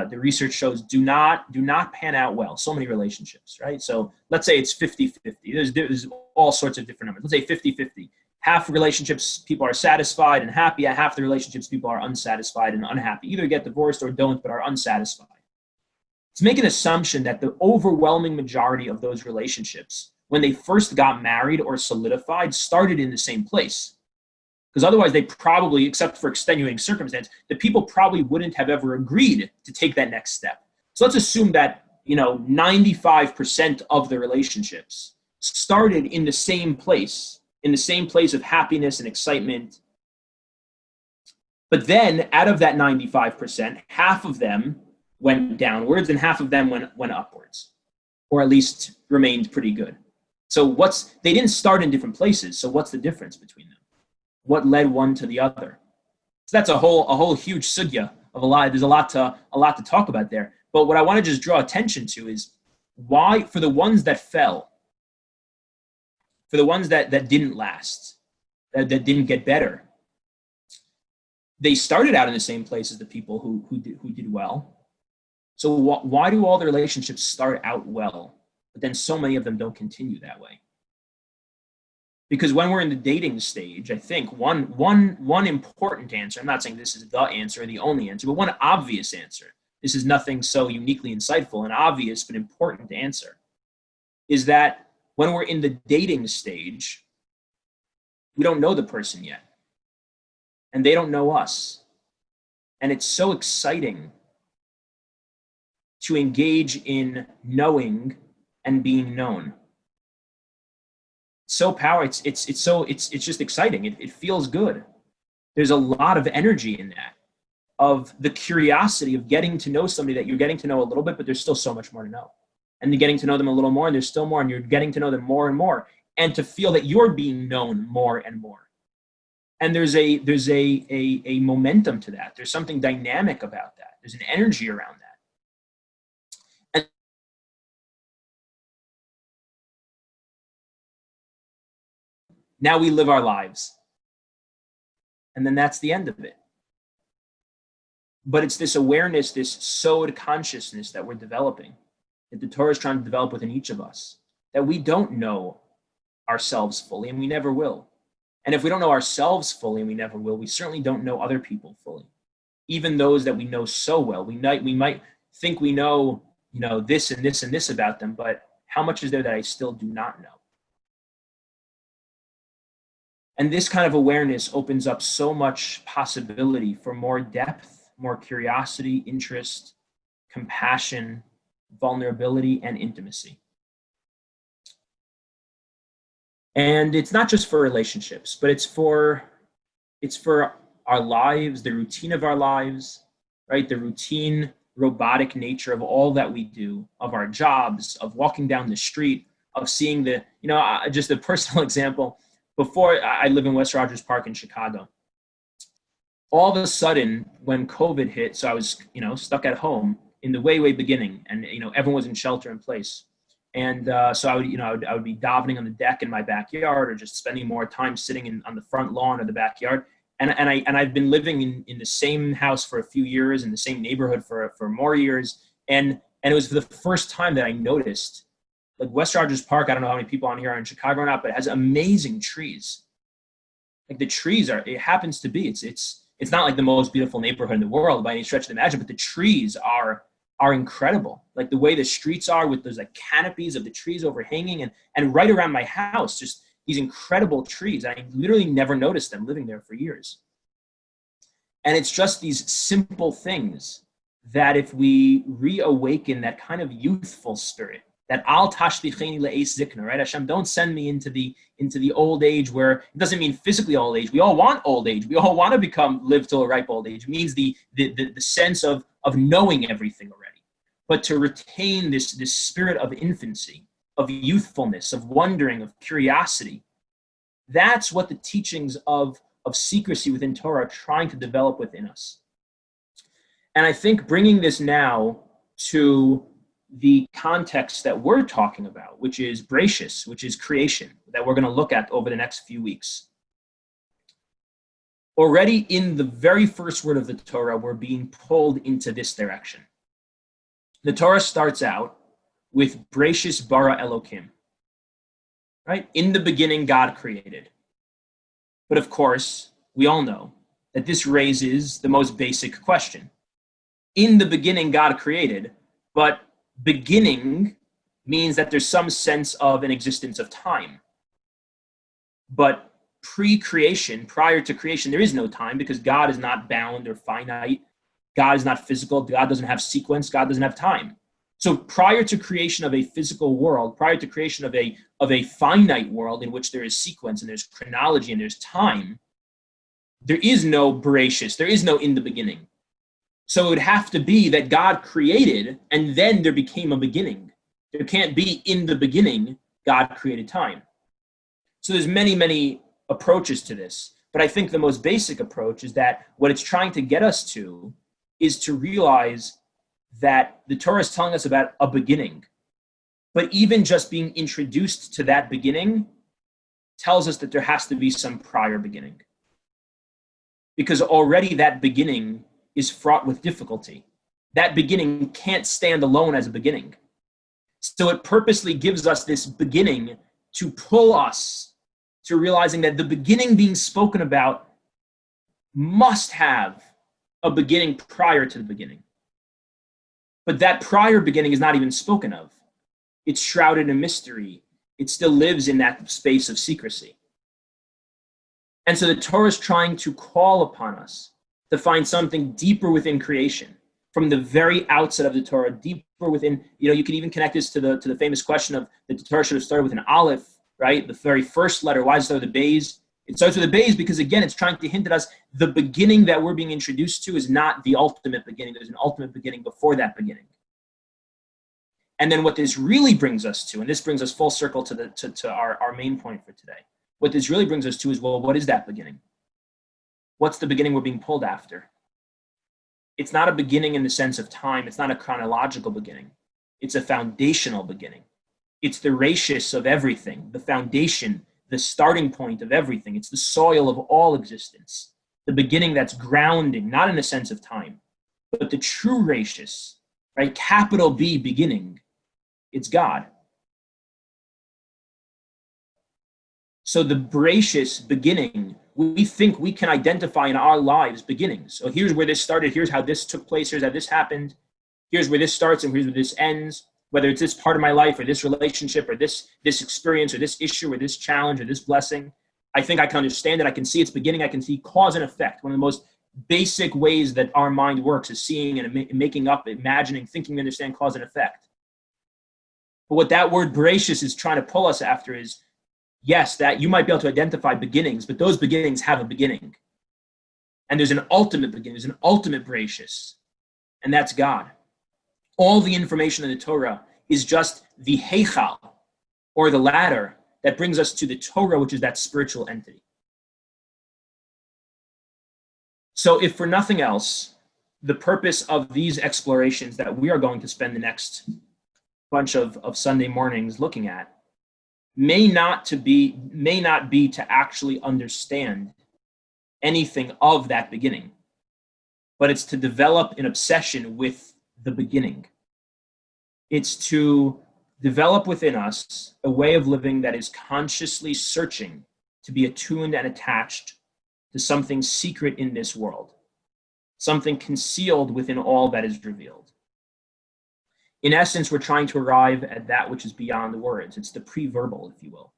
[SPEAKER 2] the research shows do not pan out well. So many relationships, right? So let's say it's 50-50. There's all sorts of different numbers. Let's say 50-50. Half relationships people are satisfied and happy, half the relationships people are unsatisfied and unhappy. Either get divorced or don't, but are unsatisfied. Let's make an assumption that the overwhelming majority of those relationships, when they first got married or solidified, started in the same place. Because otherwise they probably, except for extenuating circumstance, the people probably wouldn't have ever agreed to take that next step. So let's assume that 95% of the relationships started in the same place of happiness and excitement. But then out of that 95%, half of them went downwards and half of them went upwards, or at least remained pretty good. So they didn't start in different places. So what's the difference between them? What led one to the other? So that's a whole huge sugya of a lot. There's a lot to talk about there. But what I want to just draw attention to is why, for the ones that fell, for the ones that didn't last, that didn't get better, they started out in the same place as the people who did well. So why do all the relationships start out well, but then so many of them don't continue that way? Because when we're in the dating stage, I think one important answer, I'm not saying this is the answer or the only answer, but one obvious answer, this is nothing so uniquely insightful, an obvious but important answer, is that when we're in the dating stage, we don't know the person yet. And they don't know us. And it's so exciting to engage in knowing and being known. So powerful. It's just exciting. It feels good. There's a lot of energy in that, of the curiosity of getting to know somebody that you're getting to know a little bit, but there's still so much more to know. And you're getting to know them a little more, and there's still more, and you're getting to know them more and more, and to feel that you're being known more and more. And there's a momentum to that. There's something dynamic about that. There's an energy around that. And now we live our lives. And then that's the end of it. But it's this awareness, this sowed consciousness that we're developing, that the Torah is trying to develop within each of us, that we don't know ourselves fully, and we never will. And if we don't know ourselves fully, and we never will, we certainly don't know other people fully. Even those that we know so well. We might think we know, this and this and this about them, but how much is there that I still do not know? And this kind of awareness opens up so much possibility for more depth, more curiosity, interest, compassion, vulnerability, and intimacy. And it's not just for relationships, but it's for our lives, the routine of our lives, right? The routine, robotic nature of all that we do, of our jobs, of walking down the street, of seeing just a personal example. Before, I live in West Rogers Park in Chicago. All of a sudden, when COVID hit, so I was, stuck at home in the way beginning, and everyone was in shelter in place. And so I would be davening on the deck in my backyard, or just spending more time sitting on the front lawn of the backyard. And I've been living in the same house for a few years, in the same neighborhood for more years. And it was for the first time that I noticed, like, West Rogers Park, I don't know how many people on here are in Chicago or not, but it has amazing trees. Like, the trees it happens to be, it's not like the most beautiful neighborhood in the world by any stretch of the imagination, but the trees are incredible. Like, the way the streets are, with those canopies of the trees overhanging, and right around my house, just these incredible trees. I literally never noticed them living there for years. And it's just these simple things that, if we reawaken that kind of youthful spirit, That al tashlicheni le'es zikna, right? Hashem, don't send me into the old age, where it doesn't mean physically old age. We all want old age. We all want to live till a ripe old age. It means the sense of knowing everything already. But to retain this spirit of infancy, of youthfulness, of wondering, of curiosity, that's what the teachings of secrecy within Torah are trying to develop within us. And I think bringing this now to the context that we're talking about, which is Bereshis, which is creation, that we're going to look at over the next few weeks. Already in the very first word of the Torah, we're being pulled into this direction. The Torah starts out with Bereshis bara Elokim, right? In the beginning, God created. But of course, we all know that this raises the most basic question. In the beginning, God created, but beginning means that there's some sense of an existence of time. But pre-creation, prior to creation, there is no time, because God is not bound or finite. God is not physical. God doesn't have sequence. God doesn't have time. So prior to creation of a physical world, prior to creation of a finite world in which there is sequence and there's chronology and there's time, there is no Bereshis, there is no in the beginning. So it would have to be that God created and then there became a beginning. There can't be in the beginning, God created time. So there's many, many approaches to this. But I think the most basic approach is that what it's trying to get us to is to realize that the Torah is telling us about a beginning. But even just being introduced to that beginning tells us that there has to be some prior beginning. Because already that beginning is fraught with difficulty. That beginning can't stand alone as a beginning. So it purposely gives us this beginning to pull us to realizing that the beginning being spoken about must have a beginning prior to the beginning. But that prior beginning is not even spoken of. It's shrouded in mystery. It still lives in that space of secrecy. And so the Torah is trying to call upon us to find something deeper within creation. From the very outset of the Torah, deeper within, you can even connect this to the famous question of that the Torah should have started with an aleph, right? The very first letter. Why does it start with a beis? It starts with a beis because, again, it's trying to hint at us the beginning that we're being introduced to is not the ultimate beginning. There's an ultimate beginning before that beginning. And then what this really brings us to, and this brings us full circle to our main point for today. What this really brings us to is, well, what is that beginning? What's the beginning we're being pulled after? It's not a beginning in the sense of time. It's not a chronological beginning. It's a foundational beginning. It's the rachis of everything, the foundation, the starting point of everything. It's the soil of all existence. The beginning that's grounding, not in the sense of time, but the true rachis, right? Capital B beginning. It's God. So the Bereshis beginning, we think we can identify in our lives beginnings. So here's where this started. Here's how this took place. Here's how this happened. Here's where this starts and here's where this ends. Whether it's this part of my life or this relationship or this experience or this issue or this challenge or this blessing, I think I can understand it. I can see its beginning. I can see cause and effect. One of the most basic ways that our mind works is seeing and making up, imagining, thinking we understand cause and effect. But what that word Bereshis is trying to pull us after is, yes, that you might be able to identify beginnings, but those beginnings have a beginning. And there's an ultimate beginning, there's an ultimate Bereshis, and that's God. All the information in the Torah is just the heichal, or the ladder, that brings us to the Torah, which is that spiritual entity. So if for nothing else, the purpose of these explorations that we are going to spend the next bunch of Sunday mornings looking at may not be to actually understand anything of that beginning, but it's to develop an obsession with the beginning. It's to develop within us a way of living that is consciously searching to be attuned and attached to something secret in this world, something concealed within all that is revealed. In essence, we're trying to arrive at that which is beyond the words. It's the pre-verbal, if you will.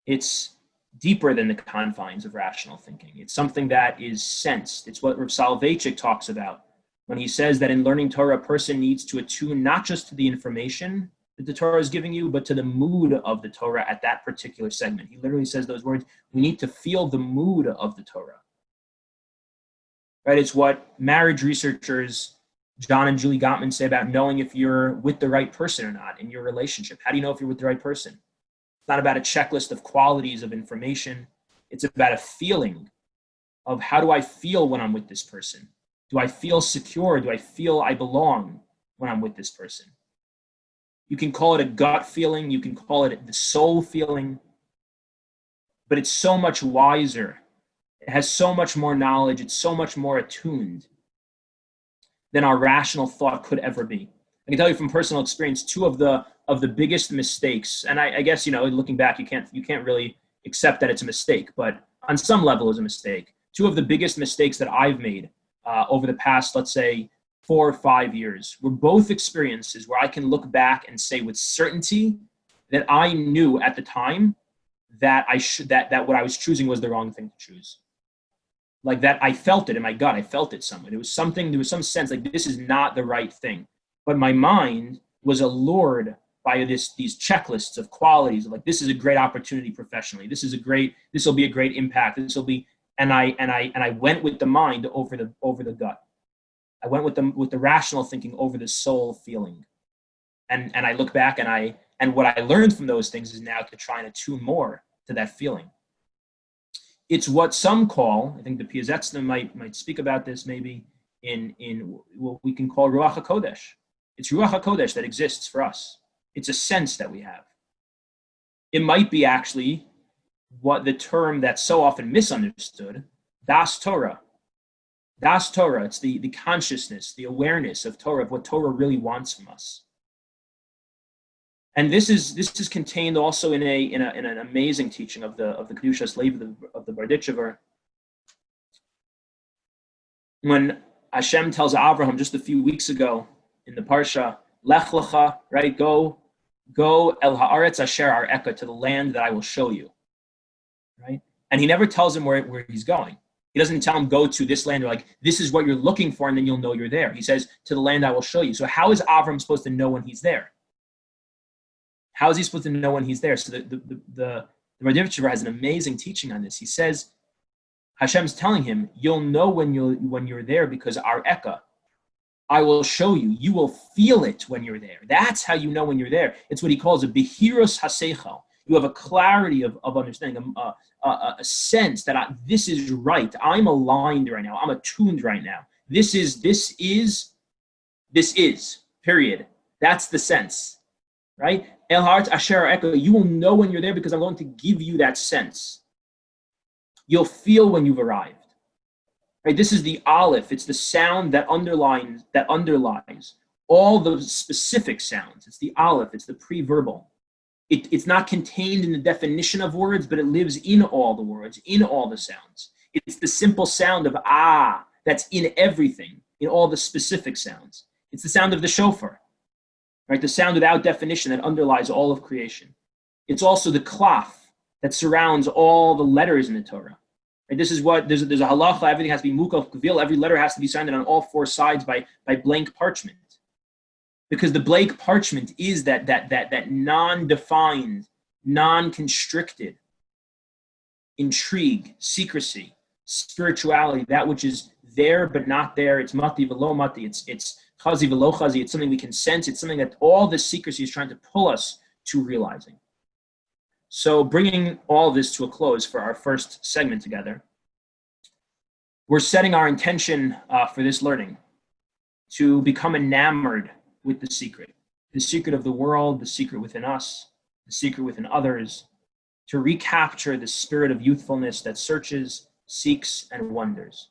[SPEAKER 2] It's deeper than the confines of rational thinking. It's something that is sensed. It's what Rav Soloveitchik talks about when he says that in learning Torah, a person needs to attune not just to the information that the Torah is giving you, but to the mood of the Torah at that particular segment. He literally says those words, we need to feel the mood of the Torah. Right? It's what marriage researchers John and Julie Gottman say about knowing if you're with the right person or not in your relationship. How do you know if you're with the right person? It's not about a checklist of qualities of information. It's about a feeling of how do I feel when I'm with this person? Do I feel secure? Do I feel I belong when I'm with this person? You can call it a gut feeling. You can call it the soul feeling. But it's so much wiser. It has so much more knowledge. It's so much more attuned than our rational thought could ever be. I can tell you from personal experience, two of the biggest mistakes, and I guess, looking back, you can't really accept that it's a mistake, but on some level it's a mistake. Two of the biggest mistakes that I've made over the past, let's say, 4 or 5 years were both experiences where I can look back and say with certainty that I knew at the time that that what I was choosing was the wrong thing to choose. Like that, I felt it in my gut. I felt it somewhere. There was some sense like this is not the right thing. But my mind was allured by these checklists of qualities. Like this is a great opportunity professionally. This will be a great impact. And I went with the mind over the gut. I went with the rational thinking over the soul feeling. And I look back and what I learned from those things is now to try and attune more to that feeling. It's what some call, I think the Piazetzna might speak about this maybe, in what we can call Ruach HaKodesh. It's Ruach HaKodesh that exists for us. It's a sense that we have. It might be actually what the term that's so often misunderstood, Das Torah. Das Torah, it's the consciousness, the awareness of Torah, of what Torah really wants from us. And this is contained also in an amazing teaching of the Kedushas Lev of the Barditchever. When Hashem tells Abraham just a few weeks ago in the Parsha, Lech Lecha, right? Go El Haaretz Asher Ar'eka, to the land that I will show you, right? And he never tells him where he's going. He doesn't tell him go to this land, or like this is what you're looking for, and then you'll know you're there. He says to the land I will show you. So how is Abraham supposed to know when he's there? How is he supposed to know when he's there? So the Barditchever has an amazing teaching on this. He says, Hashem's telling him, you'll know when you're there because Ar'eka, I will show you. You will feel it when you're there. That's how you know when you're there. It's what he calls a behirus haseichel. You have a clarity of understanding, a sense that this is right. I'm aligned right now. I'm attuned right now. This is, period. That's the sense, right? El Haaretz Asher Ar'eka, you will know when you're there because I'm going to give you that sense. You'll feel when you've arrived. Right? This is the aleph. It's the sound that underlies all the specific sounds. It's the aleph. It's the pre-verbal. It's not contained in the definition of words, but it lives in all the words, in all the sounds. It's the simple sound of that's in everything, in all the specific sounds. It's the sound of the shofar. Right, the sound without definition that underlies all of creation. It's also the klaf that surrounds all the letters in the Torah. Right, this is what there's a halacha. Everything has to be mukaf kavil. Every letter has to be signed on all 4 sides by blank parchment, because the blank parchment is that non-defined, non-constricted intrigue, secrecy, spirituality. That which is there but not there. It's mati velo mati. It's chazi velo chazi. It's something we can sense. It's something that all this secrecy is trying to pull us to realizing. So bringing all this to a close for our first segment together, we're setting our intention for this learning to become enamored with the secret of the world, the secret within us, the secret within others, to recapture the spirit of youthfulness that searches, seeks, and wonders.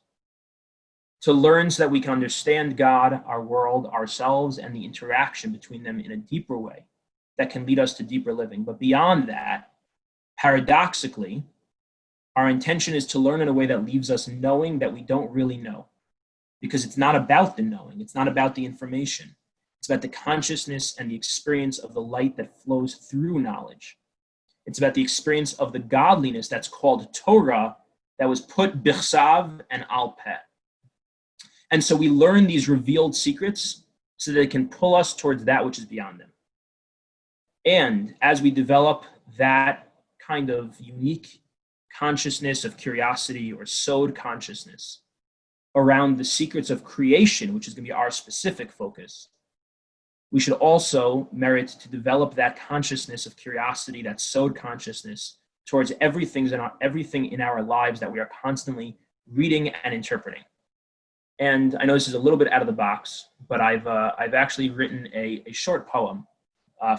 [SPEAKER 2] To learn so that we can understand God, our world, ourselves, and the interaction between them in a deeper way that can lead us to deeper living. But beyond that, paradoxically, our intention is to learn in a way that leaves us knowing that we don't really know. Because it's not about the knowing, it's not about the information. It's about the consciousness and the experience of the light that flows through knowledge. It's about the experience of the godliness that's called Torah, that was put bichsav and al peh. And so we learn these revealed secrets so that they can pull us towards that which is beyond them. And as we develop that kind of unique consciousness of curiosity or sod consciousness around the secrets of creation, which is going to be our specific focus, we should also merit to develop that consciousness of curiosity, that sod consciousness towards everything in our lives that we are constantly reading and interpreting. And I know this is a little bit out of the box, but I've actually written a short poem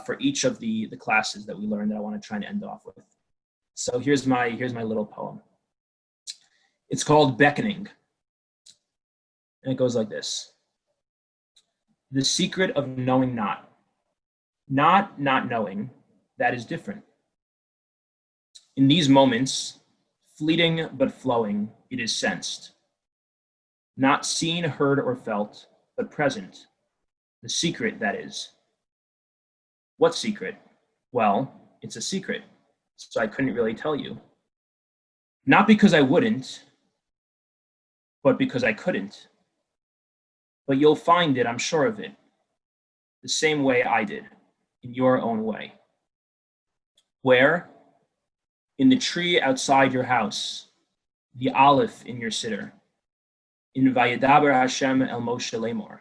[SPEAKER 2] for each of the classes that we learned that I want to try and end off with. So here's my little poem. It's called Beckoning. And it goes like this. The secret of knowing not knowing, that is different. In these moments, fleeting but flowing, it is sensed. Not seen, heard, or felt, but present. The secret, that is. What secret? Well, it's a secret, so I couldn't really tell you. Not because I wouldn't, but because I couldn't. But you'll find it, I'm sure of it, the same way I did, in your own way. Where? In the tree outside your house, the aleph in your siddur, in Vayedaber Hashem el Moshe Lemor,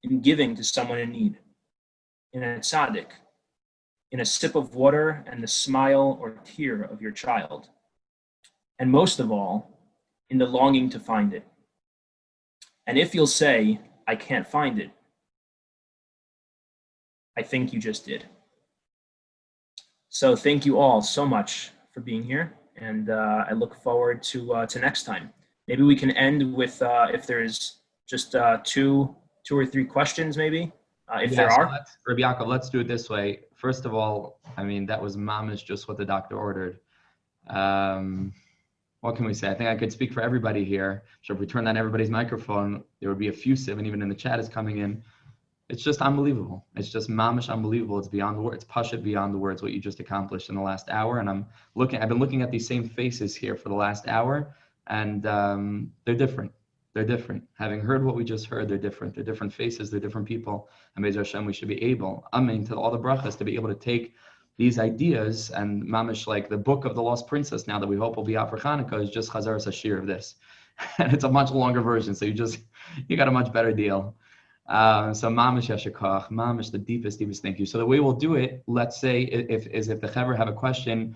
[SPEAKER 2] in giving to someone in need, in a tzaddik, in a sip of water and the smile or tear of your child, and most of all, in the longing to find it. And if you'll say, I can't find it, I think you just did. So thank you all so much for being here, and I look forward to next time. Maybe we can end with, if there's just two or three questions, maybe, if there are.
[SPEAKER 1] Rav Yakov, let's do it this way. First of all, I mean, that was mamish just what the doctor ordered. What can we say? I think I could speak for everybody here. So if we turn on everybody's microphone, there would be effusive, and even in the chat is coming in. It's just unbelievable. It's just mamish unbelievable. It's beyond the words. It's pashut beyond the words what you just accomplished in the last hour. And I've been looking at these same faces here for the last hour, and they're different. They're different. Having heard what we just heard, they're different. They're different faces. They're different people. And Be'ez Hashem, we should be able, amen, to all the brachas, to be able to take these ideas and mamish, like the book of the Lost Princess now that we hope will be out for Hanukkah, is just Chazaras Hashir of this. And it's a much longer version, so you got a much better deal. So mamish yashikach, mamish, the deepest thank you. So the way we'll do it, let's say if the chaver have a question,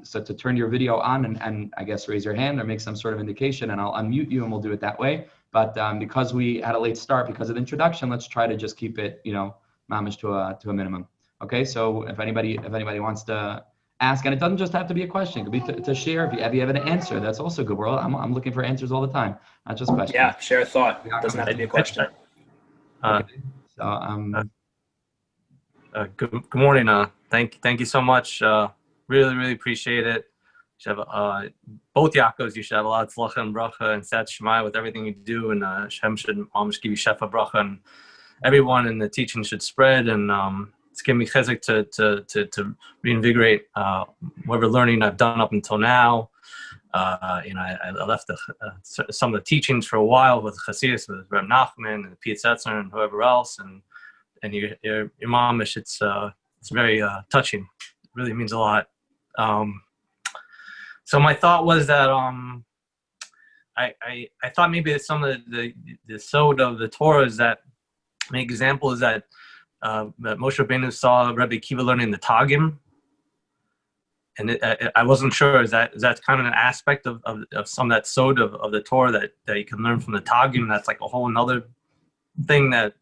[SPEAKER 1] so to turn your video on and I guess raise your hand or make some sort of indication, and I'll unmute you and we'll do it that way. But because we had a late start because of the introduction, let's try to just keep it, mamish to a minimum. Okay, so if anybody wants to ask, and it doesn't just have to be a question, it could be to share. If you have an answer, that's also good. I'm looking for answers all the time, not just questions.
[SPEAKER 2] Yeah, share a thought. It doesn't have to be a question.
[SPEAKER 1] Okay. So
[SPEAKER 3] good morning. Thank you so much. Really appreciate it. You should have both Yaakovs. You should have a lot of tzlacha and bracha and sat shema with everything you do, and Hashem should almost give you shefa bracha, and everyone in the teaching should spread, and it's given me chizuk to reinvigorate whatever learning I've done up until now. I left some of the teachings for a while with Chassidus, with Rav Nachman and Piet Setzer and whoever else, and your mamish. It's very touching. It really means a lot. So my thought was that I thought maybe some of the sod of the Torah is that an example is that Moshe Rabbeinu saw Rabbi Akiva learning the Tagim. And I wasn't sure, is that kind of an aspect of some of that sod of the Torah that you can learn from the Tagim? That's like a whole another thing that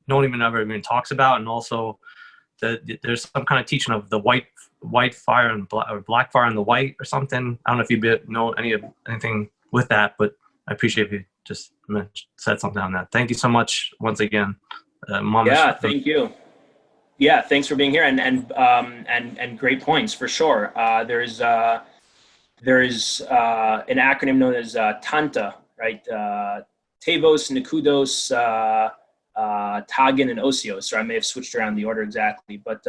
[SPEAKER 3] no one even talks about. And also there's some kind of teaching of the white fire and black fire and the white or something. I don't know if you know anything with that, but I appreciate if you just said something on that. Thank you so much once again.
[SPEAKER 2] Thank you. Yeah, thanks for being here, and great points for sure. There is an acronym known as TANTA, right? Tevos, Nikudos, Tagin, and Osios. So I may have switched around the order exactly, but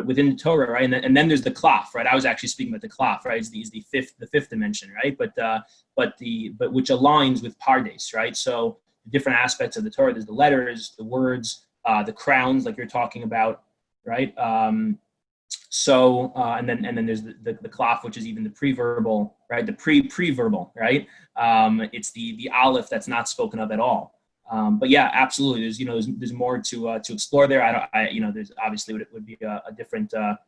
[SPEAKER 2] within the Torah, right? And then there's the klaf, right? I was actually speaking about the klaf, right? Is the fifth dimension, right? But which aligns with pardes, right? So the different aspects of the Torah, there's the letters, the words, the crowns, like you're talking about, right? And then there's the klaf, which is even the pre-verbal, right? The pre-verbal, right? It's the aleph that's not spoken of at all. But yeah, absolutely. There's more to explore there. There's obviously it would be a different, there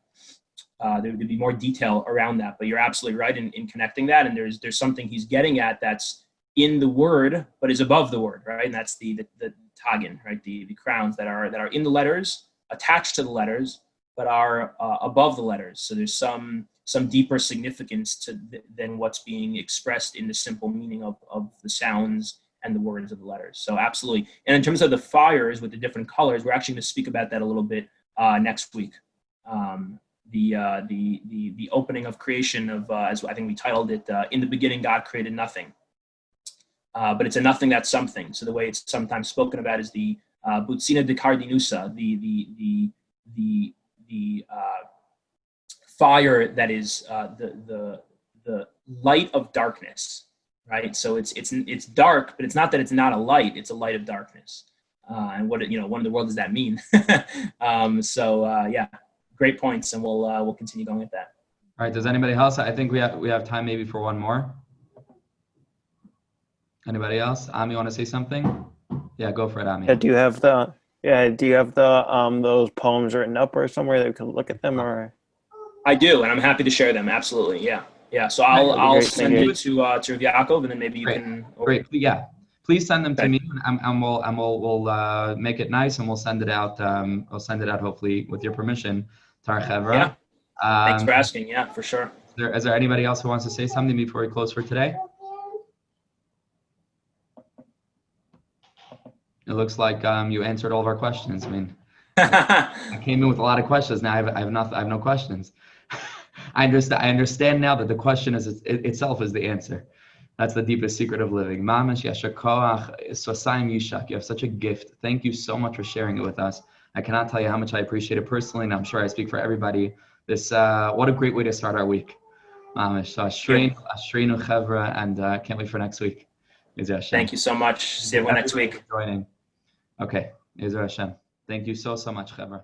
[SPEAKER 2] would be more detail around that, but you're absolutely right in connecting that. And there's something he's getting at that's in the word, but is above the word, right? And that's the tagin, right? The crowns that are in the letters, attached to the letters, but are above the letters. So there's some deeper significance than what's being expressed in the simple meaning of the sounds and the words of the letters. So absolutely. And in terms of the fires with the different colors, we're actually going to speak about that a little bit next week. The opening of creation of, as I think we titled it, in the beginning, God created nothing. But it's a nothing that's something. So the way it's sometimes spoken about is the butsina de cardinusa, the fire that is the light of darkness. Right, so it's dark, but it's not that it's not a light; it's a light of darkness. And what in the world does that mean? Yeah, great points, and we'll continue going with that.
[SPEAKER 1] All right. Does anybody else? I think we have time maybe for one more. Anybody else? Ami, you want to say something? Yeah, go for it, Ami.
[SPEAKER 4] Do you have the those poems written up or somewhere that we can look at them? Or
[SPEAKER 2] I do, and I'm happy to share them. Absolutely, yeah. Yeah, so I'll send you to Rav Yakov, and then maybe you can.
[SPEAKER 1] Great, yeah. Please send them to me, and we'll make it nice, and we'll send it out. I'll send it out hopefully with your permission, Tar Chevra.
[SPEAKER 2] Yeah. Thanks for asking. Yeah, for sure.
[SPEAKER 1] Is there anybody else who wants to say something before we close for today? It looks like you answered all of our questions. I mean, I came in with a lot of questions. Now I have no questions. I understand now that the question itself is the answer. That's the deepest secret of living. Mamash yasher koach swasayim yishak. You have such a gift. Thank you so much for sharing it with us. I cannot tell you how much I appreciate it personally, and I'm sure I speak for everybody. What a great way to start our week. Mamash. So Ashreinu Chevra, and can't wait for next week.
[SPEAKER 2] Thank you so much. See everyone next week.
[SPEAKER 1] Joining. Okay. Ezra Hashem. Thank you so much, Chevra.